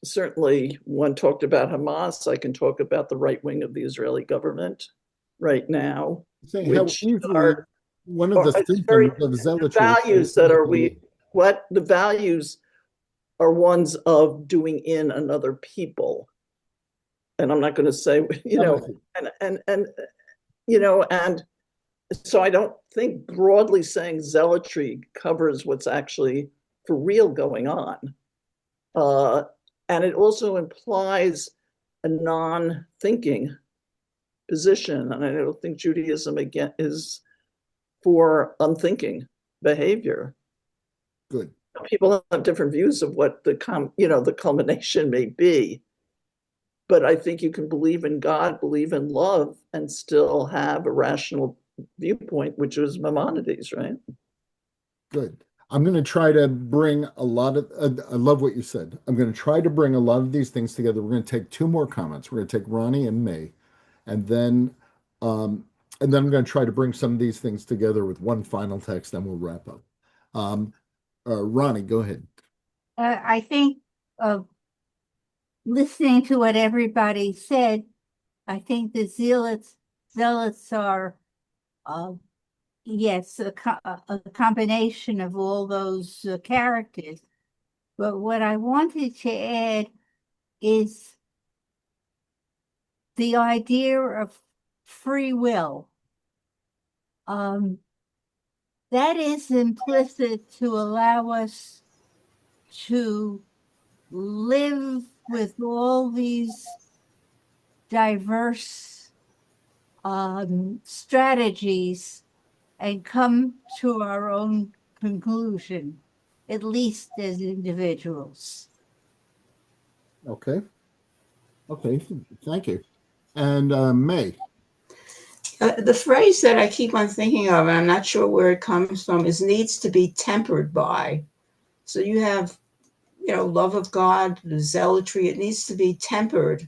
certainly one talked about Hamas. I can talk about the right wing of the Israeli government right now, which are one of the symptoms of zealotry. Values that are what the values are ones of doing in another people. And I'm not going to say, and so I don't think broadly saying zealotry covers what's actually for real going on. And it also implies a non-thinking position. And I don't think Judaism, again, is for unthinking behavior. Good. People have different views of what the culmination may be. But I think you can believe in God, believe in love, and still have a rational viewpoint, which is Maimonides, right? Good. I'm going to try to bring a lot of, I love what you said. I'm going to try to bring a lot of these things together. We're going to take two more comments. We're going to take Ronnie and May, and then I'm going to try to bring some of these things together with one final text, and we'll wrap up. Ronnie, go ahead. I think listening to what everybody said, I think the zealots are yes, a combination of all those characters. But what I wanted to add is the idea of free will. That is implicit to allow us to live with all these diverse strategies and come to our own conclusion, at least as individuals. Okay. Okay. Thank you. And May. The phrase that I keep on thinking of, and I'm not sure where it comes from, is needs to be tempered by. So you have, love of God, zealotry. It needs to be tempered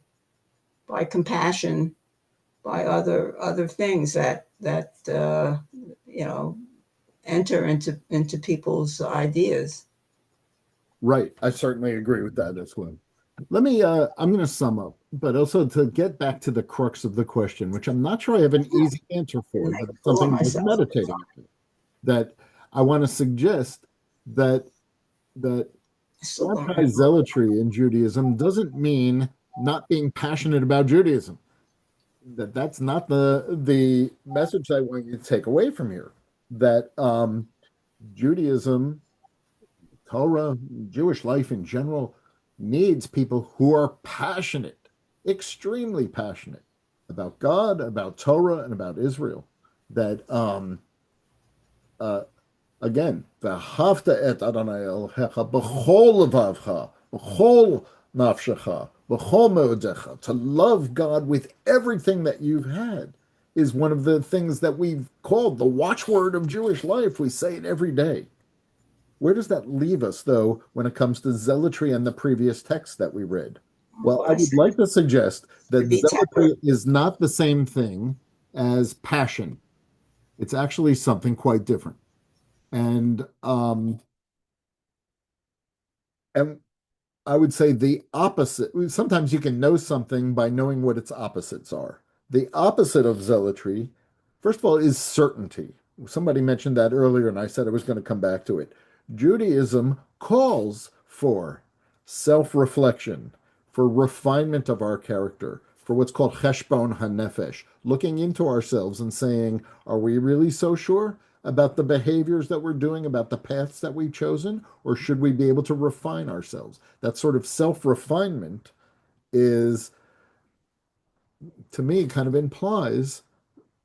by compassion, by other things that enter into people's ideas. Right. I certainly agree with that as well. Let me, I'm going to sum up, but also to get back to the crux of the question, which I'm not sure I have an easy answer for, And I but it's fool something worth myself. meditating on. That I want to suggest that Still don't remember. anti-zealotry in Judaism doesn't mean not being passionate about Judaism. That's not the message I want you to take away from here. That Judaism, Torah, Jewish life in general needs people who are passionate, extremely passionate about God, about Torah, and about Israel. That uh, again, v'ahavta et Adonai Elohecha b'chol levavcha, b'chol nafshecha, b'chol meodecha. To love God with everything that you've had is one of the things that we've called the watchword of Jewish life. We say it every day. Where does that leave us, though, when it comes to zealotry and the previous text that we read? Well, I would like to suggest that zealotry is not the same thing as passion. It's actually something quite different. And I would say the opposite. Sometimes you can know something by knowing what its opposites are. The opposite of zealotry, first of all, is certainty. Somebody mentioned that earlier, and I said I was going to come back to it. Judaism calls for self-reflection, for refinement of our character, for what's called cheshbon hanefesh, looking into ourselves and saying, are we really so sure about the behaviors that we're doing, about the paths that we've chosen, or should we be able to refine ourselves? That sort of self-refinement is, to me, kind of implies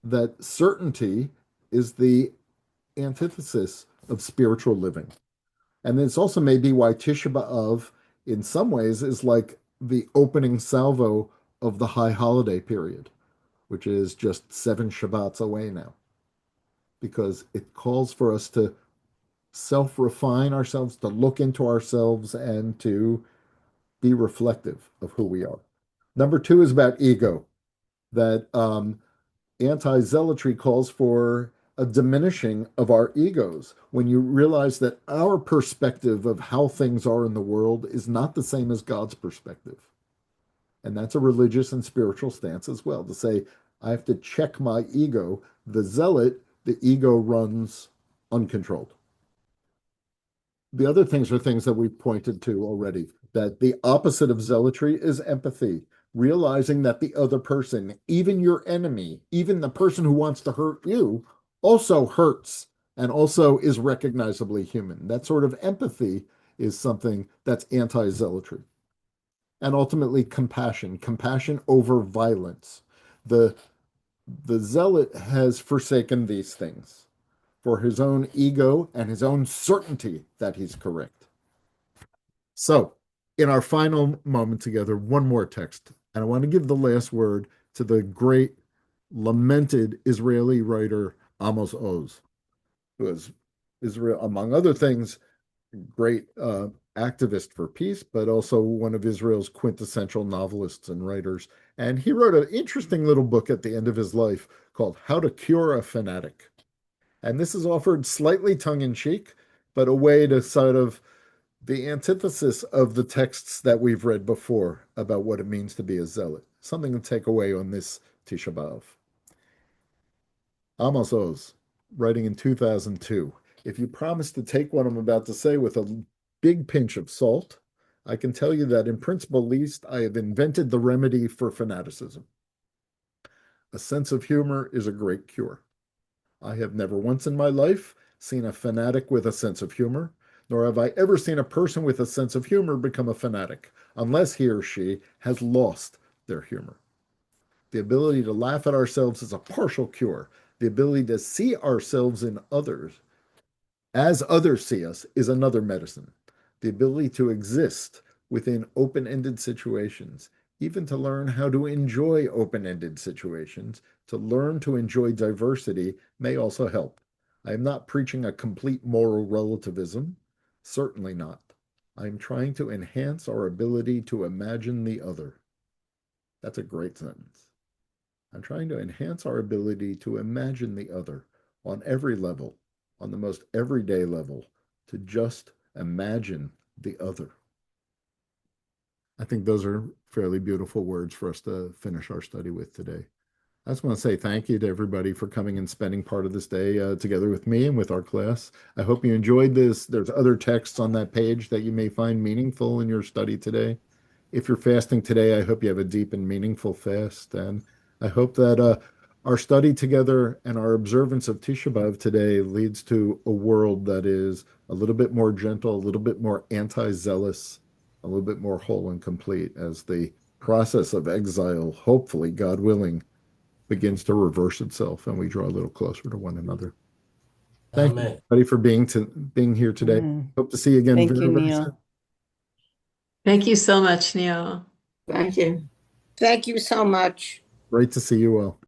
that certainty is the antithesis of spiritual living. And it's also maybe why Tisha B'Av, in some ways, is like the opening salvo of the high holiday period, which is just 7 Shabbats away now, because it calls for us to self-refine ourselves, to look into ourselves, and to be reflective of who we are. Number two is about ego, that anti-zealotry calls for a diminishing of our egos when you realize that our perspective of how things are in the world is not the same as God's perspective. And that's a religious and spiritual stance as well, to say, I have to check my ego. The zealot, the ego runs uncontrolled. The other things are things that we've pointed to already, that the opposite of zealotry is empathy, realizing that the other person, even your enemy, even the person who wants to hurt you, also hurts and also is recognizably human. That sort of empathy is something that's anti-zealotry. And ultimately, compassion over violence. The zealot has forsaken these things for his own ego and his own certainty that he's correct. So, in our final moment together, one more text. And I want to give the last word to the great, lamented Israeli writer Amos Oz, who is Israel, among other things, great activist for peace, but also one of Israel's quintessential novelists and writers. And he wrote an interesting little book at the end of his life called How to Cure a Fanatic. And this is offered slightly tongue in cheek, but a way to sort of the antithesis of the texts that we've read before about what it means to be a zealot. Something to take away on this Tisha B'Av. Amos Oz. writing in 2002. If you promise to take what I'm about to say with a big pinch of salt, I can tell you that in principle, at least, I have invented the remedy for fanaticism. A sense of humor is a great cure. I have never once in my life seen a fanatic with a sense of humor, nor have I ever seen a person with a sense of humor become a fanatic, unless he or she has lost their humor. The ability to laugh at ourselves is a partial cure. The ability to see ourselves in others as others see us is another medicine. The ability to exist within open-ended situations, even to learn how to enjoy open-ended situations, to learn to enjoy diversity may also help. I am not preaching a complete moral relativism, certainly not. I am trying to enhance our ability to imagine the other. That's a great sentence. I'm trying to enhance our ability to imagine the other on every level, on the most everyday level, to just imagine the other. I think those are fairly beautiful words for us to finish our study with today. I just want to say thank you to everybody for coming and spending part of this day together with me and with our class. I hope you enjoyed this. There's other texts on that page that you may find meaningful in your study today. If you're fasting today, I hope you have a deep and meaningful fast. And I hope that our study together and our observance of Tisha B'Av today leads to a world that is a little bit more gentle, a little bit more anti-zealous, a little bit more whole and complete as the process of exile, hopefully, God willing, begins to reverse itself and we draw a little closer to one another. Thank you, Amen. everybody, for being here today. Hope to see you again Thank very, you, very Neil. soon. Thank you so much, Neil. Thank you. Thank you so much. Great to see you all.